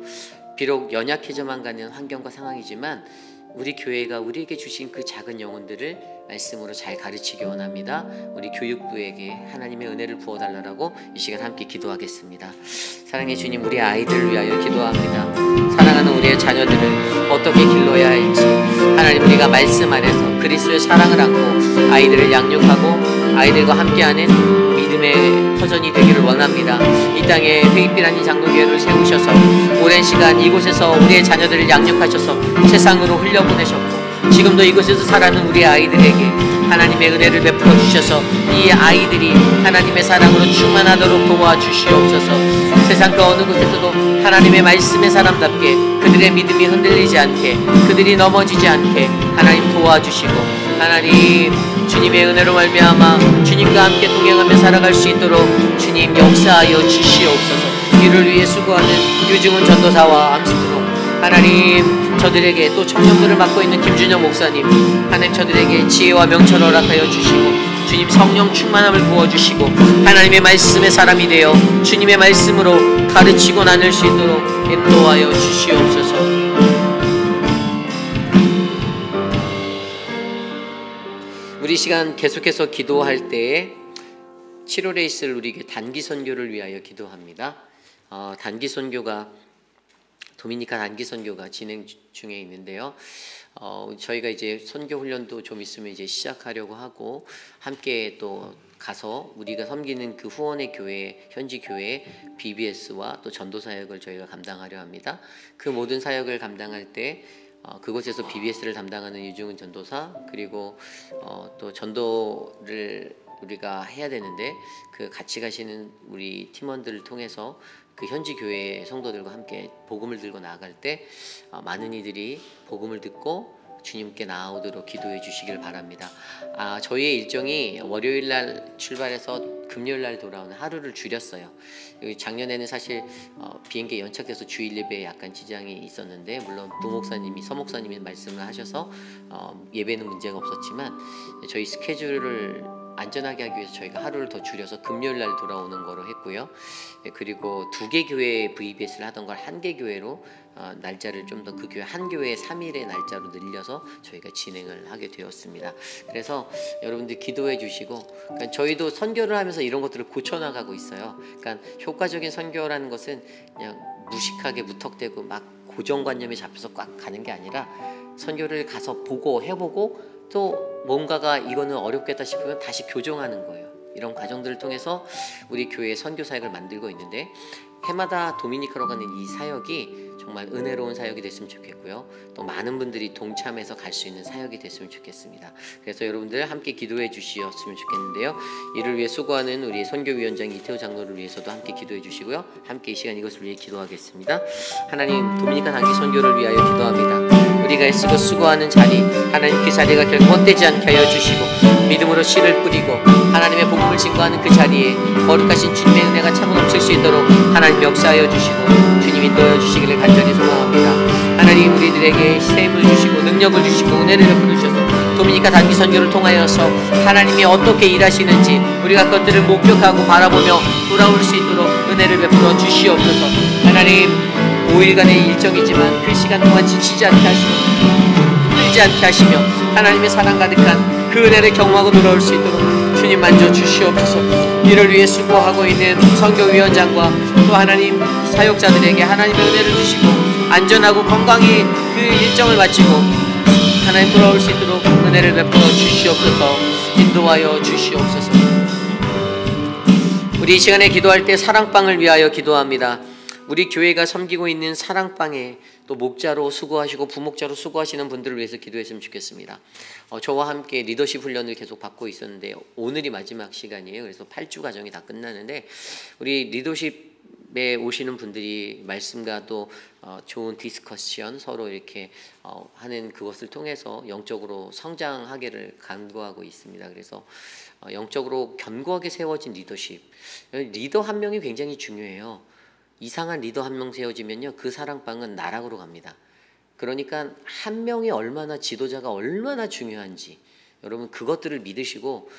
비록 연약해져만 가는 환경과 상황이지만 우리 교회가 우리에게 주신 그 작은 영혼들을 말씀으로 잘 가르치기 원합니다. 우리 교육부에게 하나님의 은혜를 부어달라고 이 시간 함께 기도하겠습니다. 사랑의 주님, 우리 아이들을 위하여 기도합니다. 사랑하는 우리의 자녀들을 어떻게 길러야 할지, 하나님 우리가 말씀 안에서 그리스도의 사랑을 안고 아이들을 양육하고 아이들과 함께하는 믿음의 터전이 되기를 원합니다. 이 땅에 회의비라는 장로교회를 세우셔서 오랜 시간 이곳에서 우리의 자녀들을 양육하셔서 세상으로 흘려보내셨고, 지금도 이곳에서 살아가는 우리 아이들에게 하나님의 은혜를 베풀어 주셔서 이 아이들이 하나님의 사랑으로 충만하도록 도와주시옵소서. 세상 그 어느 곳에서도 하나님의 말씀의 사람답게 그들의 믿음이 흔들리지 않게, 그들이 넘어지지 않게 하나님 도와주시고, 하나님 주님의 은혜로 말미암아 주님과 함께 동행하며 살아갈 수 있도록 주님 역사하여 주시옵소서. 이를 위해 수고하는 유중훈 전도사와 암스트롱, 하나님 저들에게, 또 청년부를 맡고 있는 김준영 목사님, 하나님 저들에게 지혜와 명철을 허락하여 주시고 주님 성령 충만함을 부어주시고 하나님의 말씀의 사람이 되어 주님의 말씀으로 가르치고 나눌 수 있도록 인도하여 주시옵소서. 우리 시간 계속해서 기도할 때에 7월에 있을 우리 단기 선교를 위하여 기도합니다. 단기 선교가 도미니카 단기 선교가 진행 중에 있는데요. 저희가 이제 선교 훈련도 좀 있으면 이제 시작하려고 하고 함께 또 가서 우리가 섬기는 그 후원의 교회, 현지 교회의 BBS와 또 전도 사역을 저희가 감당하려 합니다. 그 모든 사역을 감당할 때 그곳에서 BBS를 담당하는 유중은 전도사, 그리고 또 전도를 우리가 해야 되는데 그 같이 가시는 우리 팀원들을 통해서 그 현지 교회 성도들과 함께 복음을 들고 나아갈 때 많은 이들이 복음을 듣고 주님께 나아오도록 기도해 주시길 바랍니다. 저희의 일정이 월요일 날 출발해서 금요일 날 돌아오는 하루를 줄였어요. 작년에는 사실 비행기 연착돼서 주일 예배에 약간 지장이 있었는데, 물론 부목사님이 서목사님이 말씀을 하셔서 예배는 문제가 없었지만 저희 스케줄을 안전하게 하기 위해서 저희가 하루를 더 줄여서 금요일 날 돌아오는 거로 했고요. 그리고 2개 교회에 VBS를 하던 걸 1개 교회로 날짜를 좀 더 그 교회 한 교회에 3일의 날짜로 늘려서 저희가 진행을 하게 되었습니다. 그래서 여러분들 기도해 주시고, 그러니까 저희도 선교를 하면서 이런 것들을 고쳐나가고 있어요. 그러니까 효과적인 선교라는 것은 그냥 무식하게 무턱대고 막 고정관념에 잡혀서 꽉 가는 게 아니라, 선교를 가서 보고 해보고 또 뭔가가 이거는 어렵겠다 싶으면 다시 교정하는 거예요. 이런 과정들을 통해서 우리 교회의 선교 사역을 만들고 있는데, 해마다 도미니카로 가는 이 사역이 정말 은혜로운 사역이 됐으면 좋겠고요. 또 많은 분들이 동참해서 갈 수 있는 사역이 됐으면 좋겠습니다. 그래서 여러분들 함께 기도해 주셨으면 좋겠는데요. 이를 위해 수고하는 우리 선교위원장 이태호 장로를 위해서도 함께 기도해 주시고요. 함께 이 시간 이것을 위해 기도하겠습니다. 하나님, 도미니카 단기 선교를 위하여 기도합니다. 우리가 애쓰고 수고하는 자리, 하나님 그 자리가 결코 헛되지 않게 하여 주시고, 믿음으로 씨를 뿌리고 하나님의 복음을 증거하는 그 자리에 거룩하신 주님의 은혜가 차고 넘칠 수 있도록 하나님 역사하여 주시고 주님 인도하여 주시기를 간절히 소망합니다. 하나님, 우리들에게 셈을 주시고 능력을 주시고 은혜를 베풀어 주셔서 도미니카 단기 선교를 통하여서 하나님이 어떻게 일하시는지 우리가 그것들을 목격하고 바라보며 돌아올 수 있도록 은혜를 베풀어 주시옵소서. 하나님, 5일간의 일정이지만 그 시간 동안 지치지 않게 하시고 힘들지 않게 하시며 하나님의 사랑 가득한 그 은혜를 경험하고 돌아올 수 있도록 주님 만져 주시옵소서. 이를 위해 수고하고 있는 선교위원장과 또 하나님 사역자들에게 하나님의 은혜를 주시고 안전하고 건강히 그 일정을 마치고 하나님 돌아올 수 있도록 은혜를 베풀어 주시옵소서. 인도하여 주시옵소서. 우리 이 시간에 기도할 때 사랑방을 위하여 기도합니다. 우리 교회가 섬기고 있는 사랑방에 또 목자로 수고하시고 부목자로 수고하시는 분들을 위해서 기도했으면 좋겠습니다. 저와 함께 리더십 훈련을 계속 받고 있었는데 오늘이 마지막 시간이에요. 그래서 8주 과정이 다 끝나는데 우리 리더십에 오시는 분들이 말씀과 또 좋은 디스커션 서로 이렇게 하는 그것을 통해서 영적으로 성장하기를 간구하고 있습니다. 그래서 영적으로 견고하게 세워진 리더십, 리더 한 명이 굉장히 중요해요. 이상한 리더 한 명 세워지면요, 그 사랑방은 나락으로 갑니다. 그러니까 한 명이 얼마나, 지도자가 얼마나 중요한지 여러분 그것들을 믿으시고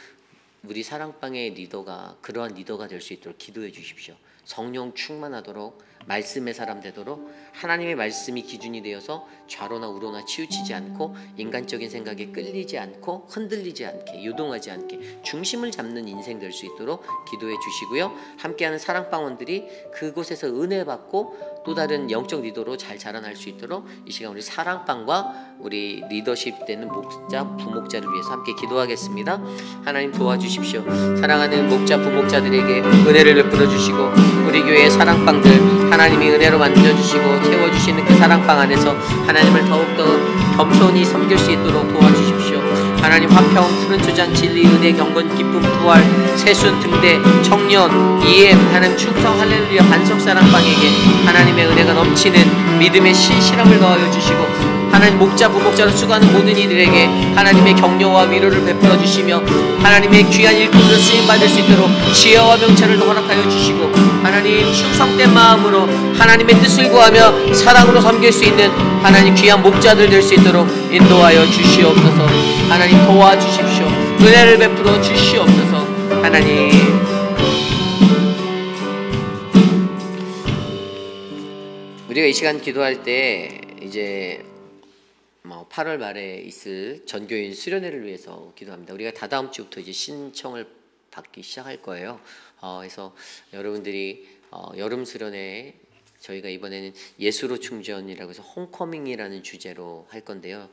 우리 사랑방의 리더가 그러한 리더가 될 수 있도록 기도해 주십시오. 성령 충만하도록, 말씀의 사람 되도록, 하나님의 말씀이 기준이 되어서 좌로나 우로나 치우치지 않고 인간적인 생각에 끌리지 않고 흔들리지 않게, 요동하지 않게 중심을 잡는 인생 될 수 있도록 기도해 주시고요. 함께하는 사랑방원들이 그곳에서 은혜 받고 또 다른 영적 리더로 잘 자라날 수 있도록 이 시간 우리 사랑방과 우리 리더십 되는 목자, 부목자를 위해서 함께 기도하겠습니다. 하나님 도와주십시오. 사랑하는 목자, 부목자들에게 은혜를 베풀어 주시고 우리 교회의 사랑방들 하나님이 은혜로 만져주시고 채워주시는 그 사랑방 안에서 하나님을 더욱더 겸손히 섬길 수 있도록 도와주십시오. 하나님, 화평, 푸른 초장, 진리, 은혜, 경건, 기쁨, 부활, 세순, 등대, 청년, 이엠, 하나님 충성, 할렐루야, 반석 사랑방에게 하나님의 은혜가 넘치는 믿음의 신실함을 더하여 주시고 하나님 목자, 부목자로 수고하는 모든 이들에게 하나님의 격려와 위로를 베풀어 주시며 하나님의 귀한 일꾼으로 쓰임받을 수 있도록 지혜와 명철을 허락하여 주시고 하나님 충성된 마음으로 하나님의 뜻을 구하며 사랑으로 섬길 수 있는 하나님 귀한 목자들 될 수 있도록 인도하여 주시옵소서. 하나님 도와주십시오. 은혜를 베풀어 주시옵소서. 하나님, 우리가 이 시간 기도할 때 이제 8월 말에 있을 전교인 수련회를 위해서 기도합니다. 우리가 다다음 주부터 이제 신청을 받기 시작할 거예요. 그래서 여러분들이 여름 수련회 저희가 이번에는 예수로 충전이라고 해서 홈커밍이라는 주제로 할 건데요.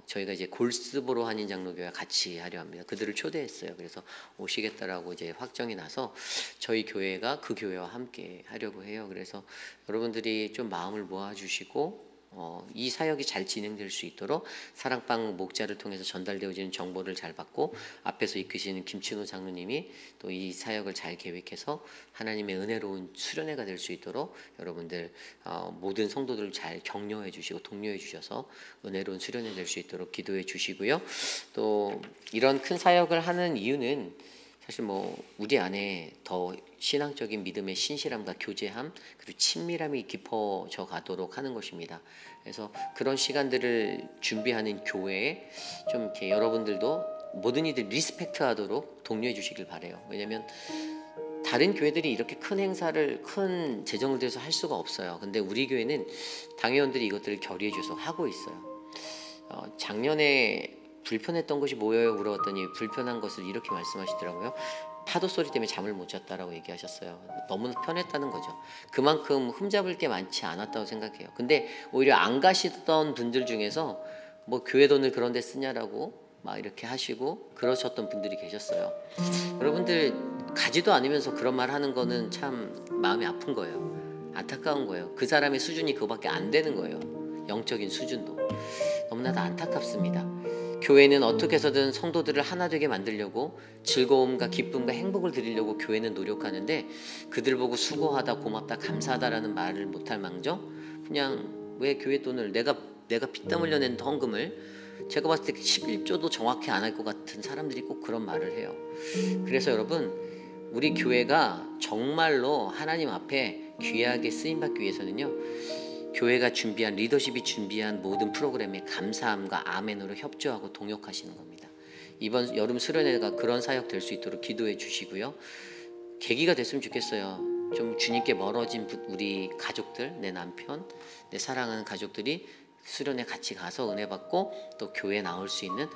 저희가 이제 골스보로 한인 장로교회와 같이 하려 합니다. 그들을 초대했어요. 그래서 오시겠다라고 이제 확정이 나서 저희 교회가 그 교회와 함께 하려고 해요. 그래서 여러분들이 좀 마음을 모아주시고 이 사역이 잘 진행될 수 있도록 사랑방 목자를 통해서 전달되어지는 정보를 잘 받고 앞에서 이끄시는 김춘호 장로님이 또 이 사역을 잘 계획해서 하나님의 은혜로운 수련회가 될 수 있도록 여러분들 모든 성도들을 잘 격려해 주시고 독려해 주셔서 은혜로운 수련회 될 수 있도록 기도해 주시고요. 또 이런 큰 사역을 하는 이유는 사실 우리 안에 더 신앙적인 믿음의 신실함과 교제함 그리고 친밀함이 깊어져 가도록 하는 것입니다. 그래서 그런 시간들을 준비하는 교회에 좀 이렇게 여러분들도 모든 이들 리스펙트하도록 독려해 주시길 바래요. 왜냐하면 다른 교회들이 이렇게 큰 행사를 큰 재정을 들여서 할 수가 없어요. 근데 우리 교회는 당회원들이 이것들을 결의해 줘서 하고 있어요. 작년에 불편했던 것이 뭐예요? 물어봤더니 불편한 것을 이렇게 말씀하시더라고요. 파도 소리 때문에 잠을 못 잤다라고 얘기하셨어요. 너무 편했다는 거죠. 그만큼 흠잡을 게 많지 않았다고 생각해요. 근데 오히려 안 가시던 분들 중에서 교회 돈을 그런 데 쓰냐라고 막 이렇게 하시고 그러셨던 분들이 계셨어요. 여러분들 가지도 않으면서 그런 말 하는 거는 참 마음이 아픈 거예요. 안타까운 거예요. 그 사람의 수준이 그거밖에 안 되는 거예요. 영적인 수준도. 너무나도 안타깝습니다. 교회는 어떻게 해서든 성도들을 하나 되게 만들려고 즐거움과 기쁨과 행복을 드리려고 교회는 노력하는데 그들 보고 수고하다 고맙다 감사하다라는 말을 못할 망정 그냥 왜 교회 돈을 내가 피땀 흘려낸 헌금을 제가 봤을 때 11조도 정확히 안 할 것 같은 사람들이 꼭 그런 말을 해요. 그래서 여러분 우리 교회가 정말로 하나님 앞에 귀하게 쓰임받기 위해서는요 교회가 준비한 리더십이 준비한 모든 프로그램에 감사함과 아멘으로 협조하고 동역하시는 겁니다. 이번 여름 수련회가 그런 사역 될 수 있도록 기도해 주시고요. 계기가 됐으면 좋겠어요. 좀 주님께 멀어진 우리 가족들, 내 남편, 내 사랑하는 가족들이 수련회 같이 가서 은혜 받고 또 교회에 나올 수 있는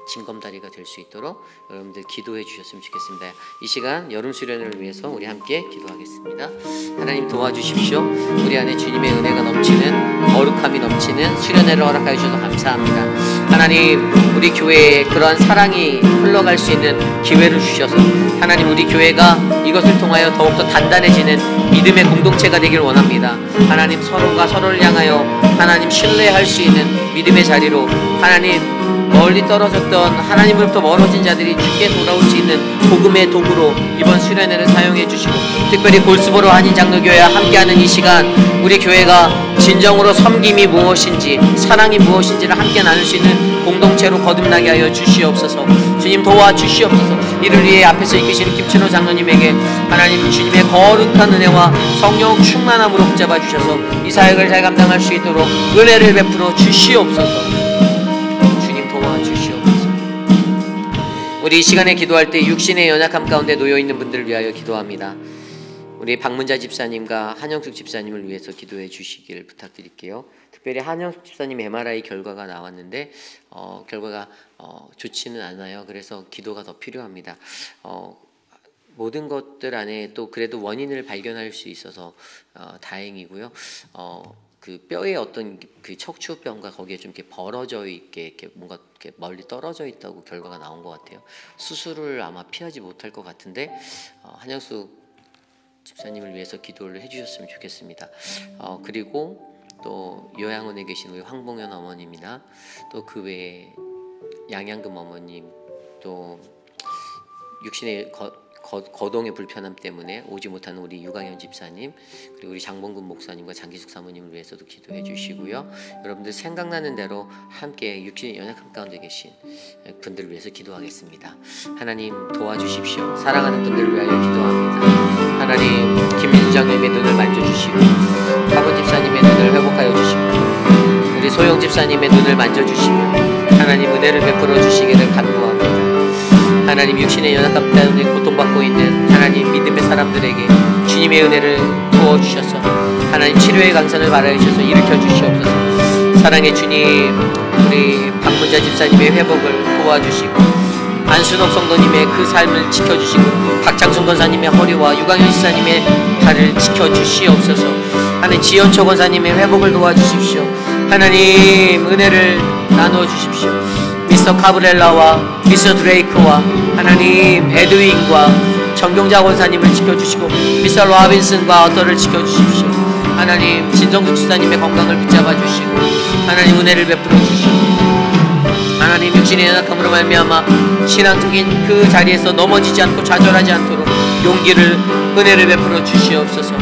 징검다리가 될 수 있도록 여러분들 기도해 주셨으면 좋겠습니다. 이 시간 여름 수련회를 위해서 우리 함께 기도하겠습니다. 하나님 도와주십시오. 우리 안에 주님의 은혜가 넘치는 거룩함이 넘치는 수련회를 허락하여 주셔서 감사합니다. 하나님 우리 교회에 그러한 사랑이 흘러갈 수 있는 기회를 주셔서 하나님 우리 교회가 이것을 통하여 더욱더 단단해지는 믿음의 공동체가 되길 원합니다. 하나님 서로가 서로를 향하여 하나님 신뢰할 수 있는 믿음의 자리로 하나님 멀리 떨어졌던 하나님으로부터 멀어진 자들이 주께 돌아올 수 있는 복음의 도구로 이번 수련회를 사용해 주시고 특별히 골스보로 한인 장로교회와 함께하는 이 시간 우리 교회가 진정으로 섬김이 무엇인지 사랑이 무엇인지를 함께 나눌 수 있는 공동체로 거듭나게 하여 주시옵소서. 주님 도와주시옵소서. 이를 위해 앞에서 이끄시는 김춘호 장로님에게 하나님 주님의 거룩한 은혜와 성령 충만함으로 붙잡아 주셔서 이 사역을 잘 감당할 수 있도록 은혜를 베풀어 주시옵소서. 우리 이 시간에 기도할 때 육신의 연약함 가운데 놓여있는 분들을 위하여 기도합니다. 우리 박문자 집사님과 한영숙 집사님을 위해서 기도해 주시길 부탁드릴게요. 특별히 한영숙 집사님 MRI 결과가 나왔는데 결과가 좋지는 않아요. 그래서 기도가 더 필요합니다. 모든 것들 안에 또 그래도 원인을 발견할 수 있어서 다행이고요. 그 뼈에 어떤 그 척추뼈가 거기에 좀 이렇게 벌어져 있게 이렇게 뭔가 이렇게 멀리 떨어져 있다고 결과가 나온 것 같아요. 수술을 아마 피하지 못할 것 같은데 한영수 집사님을 위해서 기도를 해주셨으면 좋겠습니다. 그리고 또 요양원에 계신 우리 황봉현 어머님이나 또 그 외에 양양금 어머님 또 육신의 거동의 불편함 때문에 오지 못하는 우리 유강현 집사님 그리고 우리 장봉근 목사님과 장기숙 사모님을 위해서도 기도해 주시고요. 여러분들 생각나는 대로 함께 육신의 연약함 가운데 계신 분들을 위해서 기도하겠습니다. 하나님 도와주십시오. 사랑하는 분들을 위하여 기도합니다. 하나님 김민수 장님의 눈을 만져주시고 박원 집사님의 눈을 회복하여 주시고 우리 소영 집사님의 눈을 만져주시며 하나님 은혜를 베풀어 주시기를 간구합니다. 하나님 육신의 연약함 때문에 고통받고 있는 하나님 믿음의 사람들에게 주님의 은혜를 부어주셔서 하나님 치료의 강선을 바라여 주셔서 일으켜 주시옵소서. 사랑의 주님 우리 박문자 집사님의 회복을 도와주시고 안순옥 성도님의 그 삶을 지켜주시고 박창순 권사님의 허리와 유강현 집사님의 발을 지켜주시옵소서. 하나님 지연초 권사님의 회복을 도와주십시오. 하나님 은혜를 나누어 주십시오. 미스터 카브렐라와 미스터 드레이크와 하나님 에드윈과 정경자 권사님을 지켜주시고 미스터 로빈슨과 어터를 지켜주십시오. 하나님 진성숙 지사님의 건강을 붙잡아 주시고 하나님 은혜를 베풀어 주시고 하나님 육신의 연약함으로 말미암아 신앙적인 그 자리에서 넘어지지 않고 좌절하지 않도록 용기를 은혜를 베풀어 주시옵소서.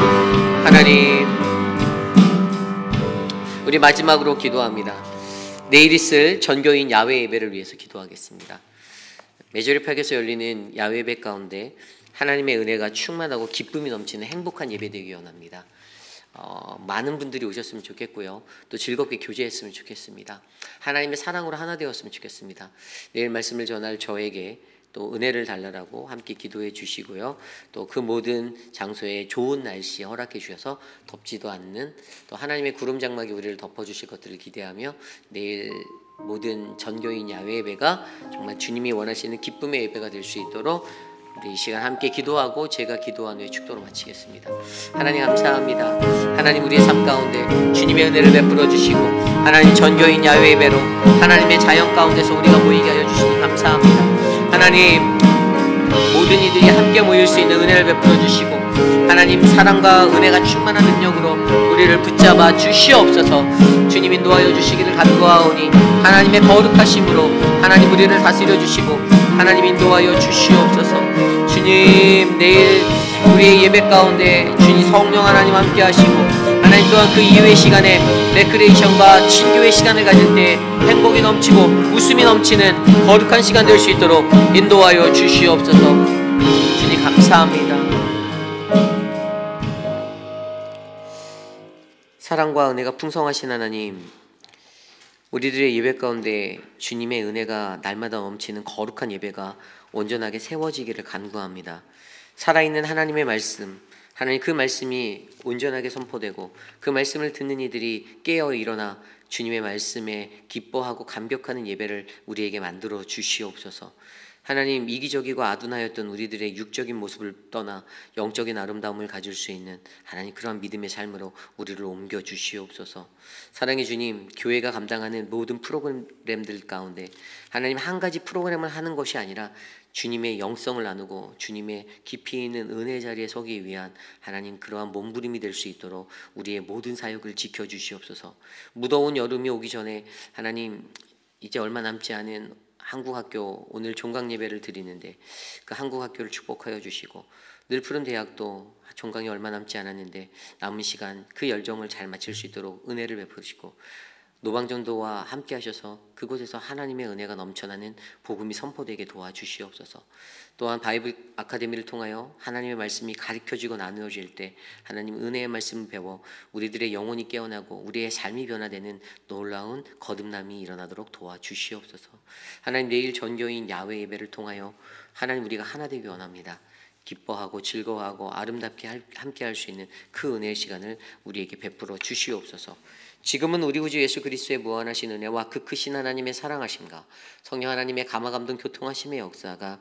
하나님 우리 마지막으로 기도합니다. 내일 있을 전교인 야외 예배를 위해서 기도하겠습니다. 메조리팍에서 열리는 야외 예배 가운데 하나님의 은혜가 충만하고 기쁨이 넘치는 행복한 예배 되기 원합니다. 많은 분들이 오셨으면 좋겠고요. 또 즐겁게 교제했으면 좋겠습니다. 하나님의 사랑으로 하나 되었으면 좋겠습니다. 내일 말씀을 전할 저에게 또 은혜를 달라라고 함께 기도해 주시고요. 또 그 모든 장소에 좋은 날씨 허락해 주셔서 덥지도 않는 또 하나님의 구름 장막이 우리를 덮어주실 것들을 기대하며 내일 모든 전교인 야외 예배가 정말 주님이 원하시는 기쁨의 예배가 될 수 있도록 우리 이 시간 함께 기도하고 제가 기도한 후에 축도로 마치겠습니다. 하나님 감사합니다. 하나님 우리의 삶 가운데 주님의 은혜를 베풀어 주시고 하나님 전교인 야외 예배로 하나님의 자연 가운데서 우리가 모이게 하여 주시니 감사합니다. 하나님 모든 이들이 함께 모일 수 있는 은혜를 베풀어 주시고 하나님 사랑과 은혜가 충만한 능력으로 우리를 붙잡아 주시옵소서. 주님 인도하여 주시기를 간구하오니 하나님의 거룩하심으로 하나님 우리를 다스려 주시고 하나님 인도하여 주시옵소서. 주님 내일 우리의 예배 가운데 주님 성령 하나님 함께 하시고 하나님 또한 그 이후의 시간에 레크레이션과 친교의 시간을 가질 때 행복이 넘치고 웃음이 넘치는 거룩한 시간 될 수 있도록 인도하여 주시옵소서. 주님 감사합니다. 사랑과 은혜가 풍성하신 하나님, 우리들의 예배 가운데 주님의 은혜가 날마다 넘치는 거룩한 예배가 온전하게 세워지기를 간구합니다. 살아있는 하나님의 말씀, 하나님 그 말씀이 온전하게 선포되고 그 말씀을 듣는 이들이 깨어 일어나 주님의 말씀에 기뻐하고 감격하는 예배를 우리에게 만들어 주시옵소서. 하나님 이기적이고 아둔하였던 우리들의 육적인 모습을 떠나 영적인 아름다움을 가질 수 있는 하나님 그러한 믿음의 삶으로 우리를 옮겨 주시옵소서. 사랑의 주님, 교회가 감당하는 모든 프로그램들 가운데 하나님 한 가지 프로그램을 하는 것이 아니라 주님의 영성을 나누고 주님의 깊이 있는 은혜 자리에 서기 위한 하나님 그러한 몸부림이 될 수 있도록 우리의 모든 사역을 지켜주시옵소서. 무더운 여름이 오기 전에 하나님 이제 얼마 남지 않은 한국학교 오늘 종강 예배를 드리는데 그 한국학교를 축복하여 주시고 늘푸른 대학도 종강이 얼마 남지 않았는데 남은 시간 그 열정을 잘 마칠 수 있도록 은혜를 베푸시고 노방전도와 함께 하셔서 그곳에서 하나님의 은혜가 넘쳐나는 복음이 선포되게 도와주시옵소서. 또한 바이블 아카데미를 통하여 하나님의 말씀이 가르쳐지고 나누어질 때 하나님 은혜의 말씀을 배워 우리들의 영혼이 깨어나고 우리의 삶이 변화되는 놀라운 거듭남이 일어나도록 도와주시옵소서. 하나님 내일 전교인 야외 예배를 통하여 하나님 우리가 하나 되기 원합니다. 기뻐하고 즐거워하고 아름답게 함께 할 수 있는 그 은혜의 시간을 우리에게 베풀어 주시옵소서. 지금은 우리 구주 예수 그리스도의 무한하신 은혜와 그 크신 하나님의 사랑하심과 성령 하나님의 감화감동 교통하심의 역사가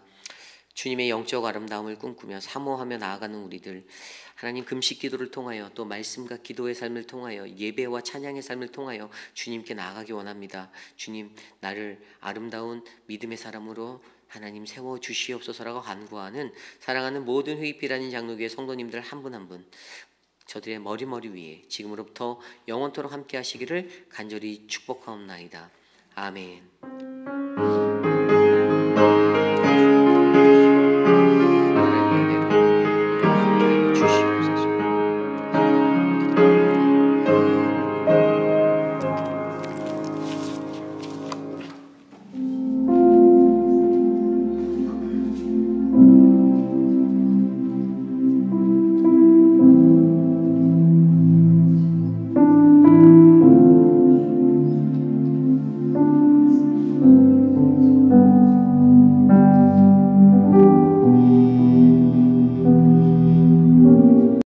주님의 영적 아름다움을 꿈꾸며 사모하며 나아가는 우리들 하나님 금식 기도를 통하여 또 말씀과 기도의 삶을 통하여 예배와 찬양의 삶을 통하여 주님께 나아가기 원합니다. 주님 나를 아름다운 믿음의 사람으로 하나님 세워주시옵소서라고 간구하는 사랑하는 모든 회의피라는 장로교회 성도님들 한 분 한 분 저들의 머리 위에 지금으로부터 영원토록 함께 하시기를 간절히 축복하옵나이다. 아멘.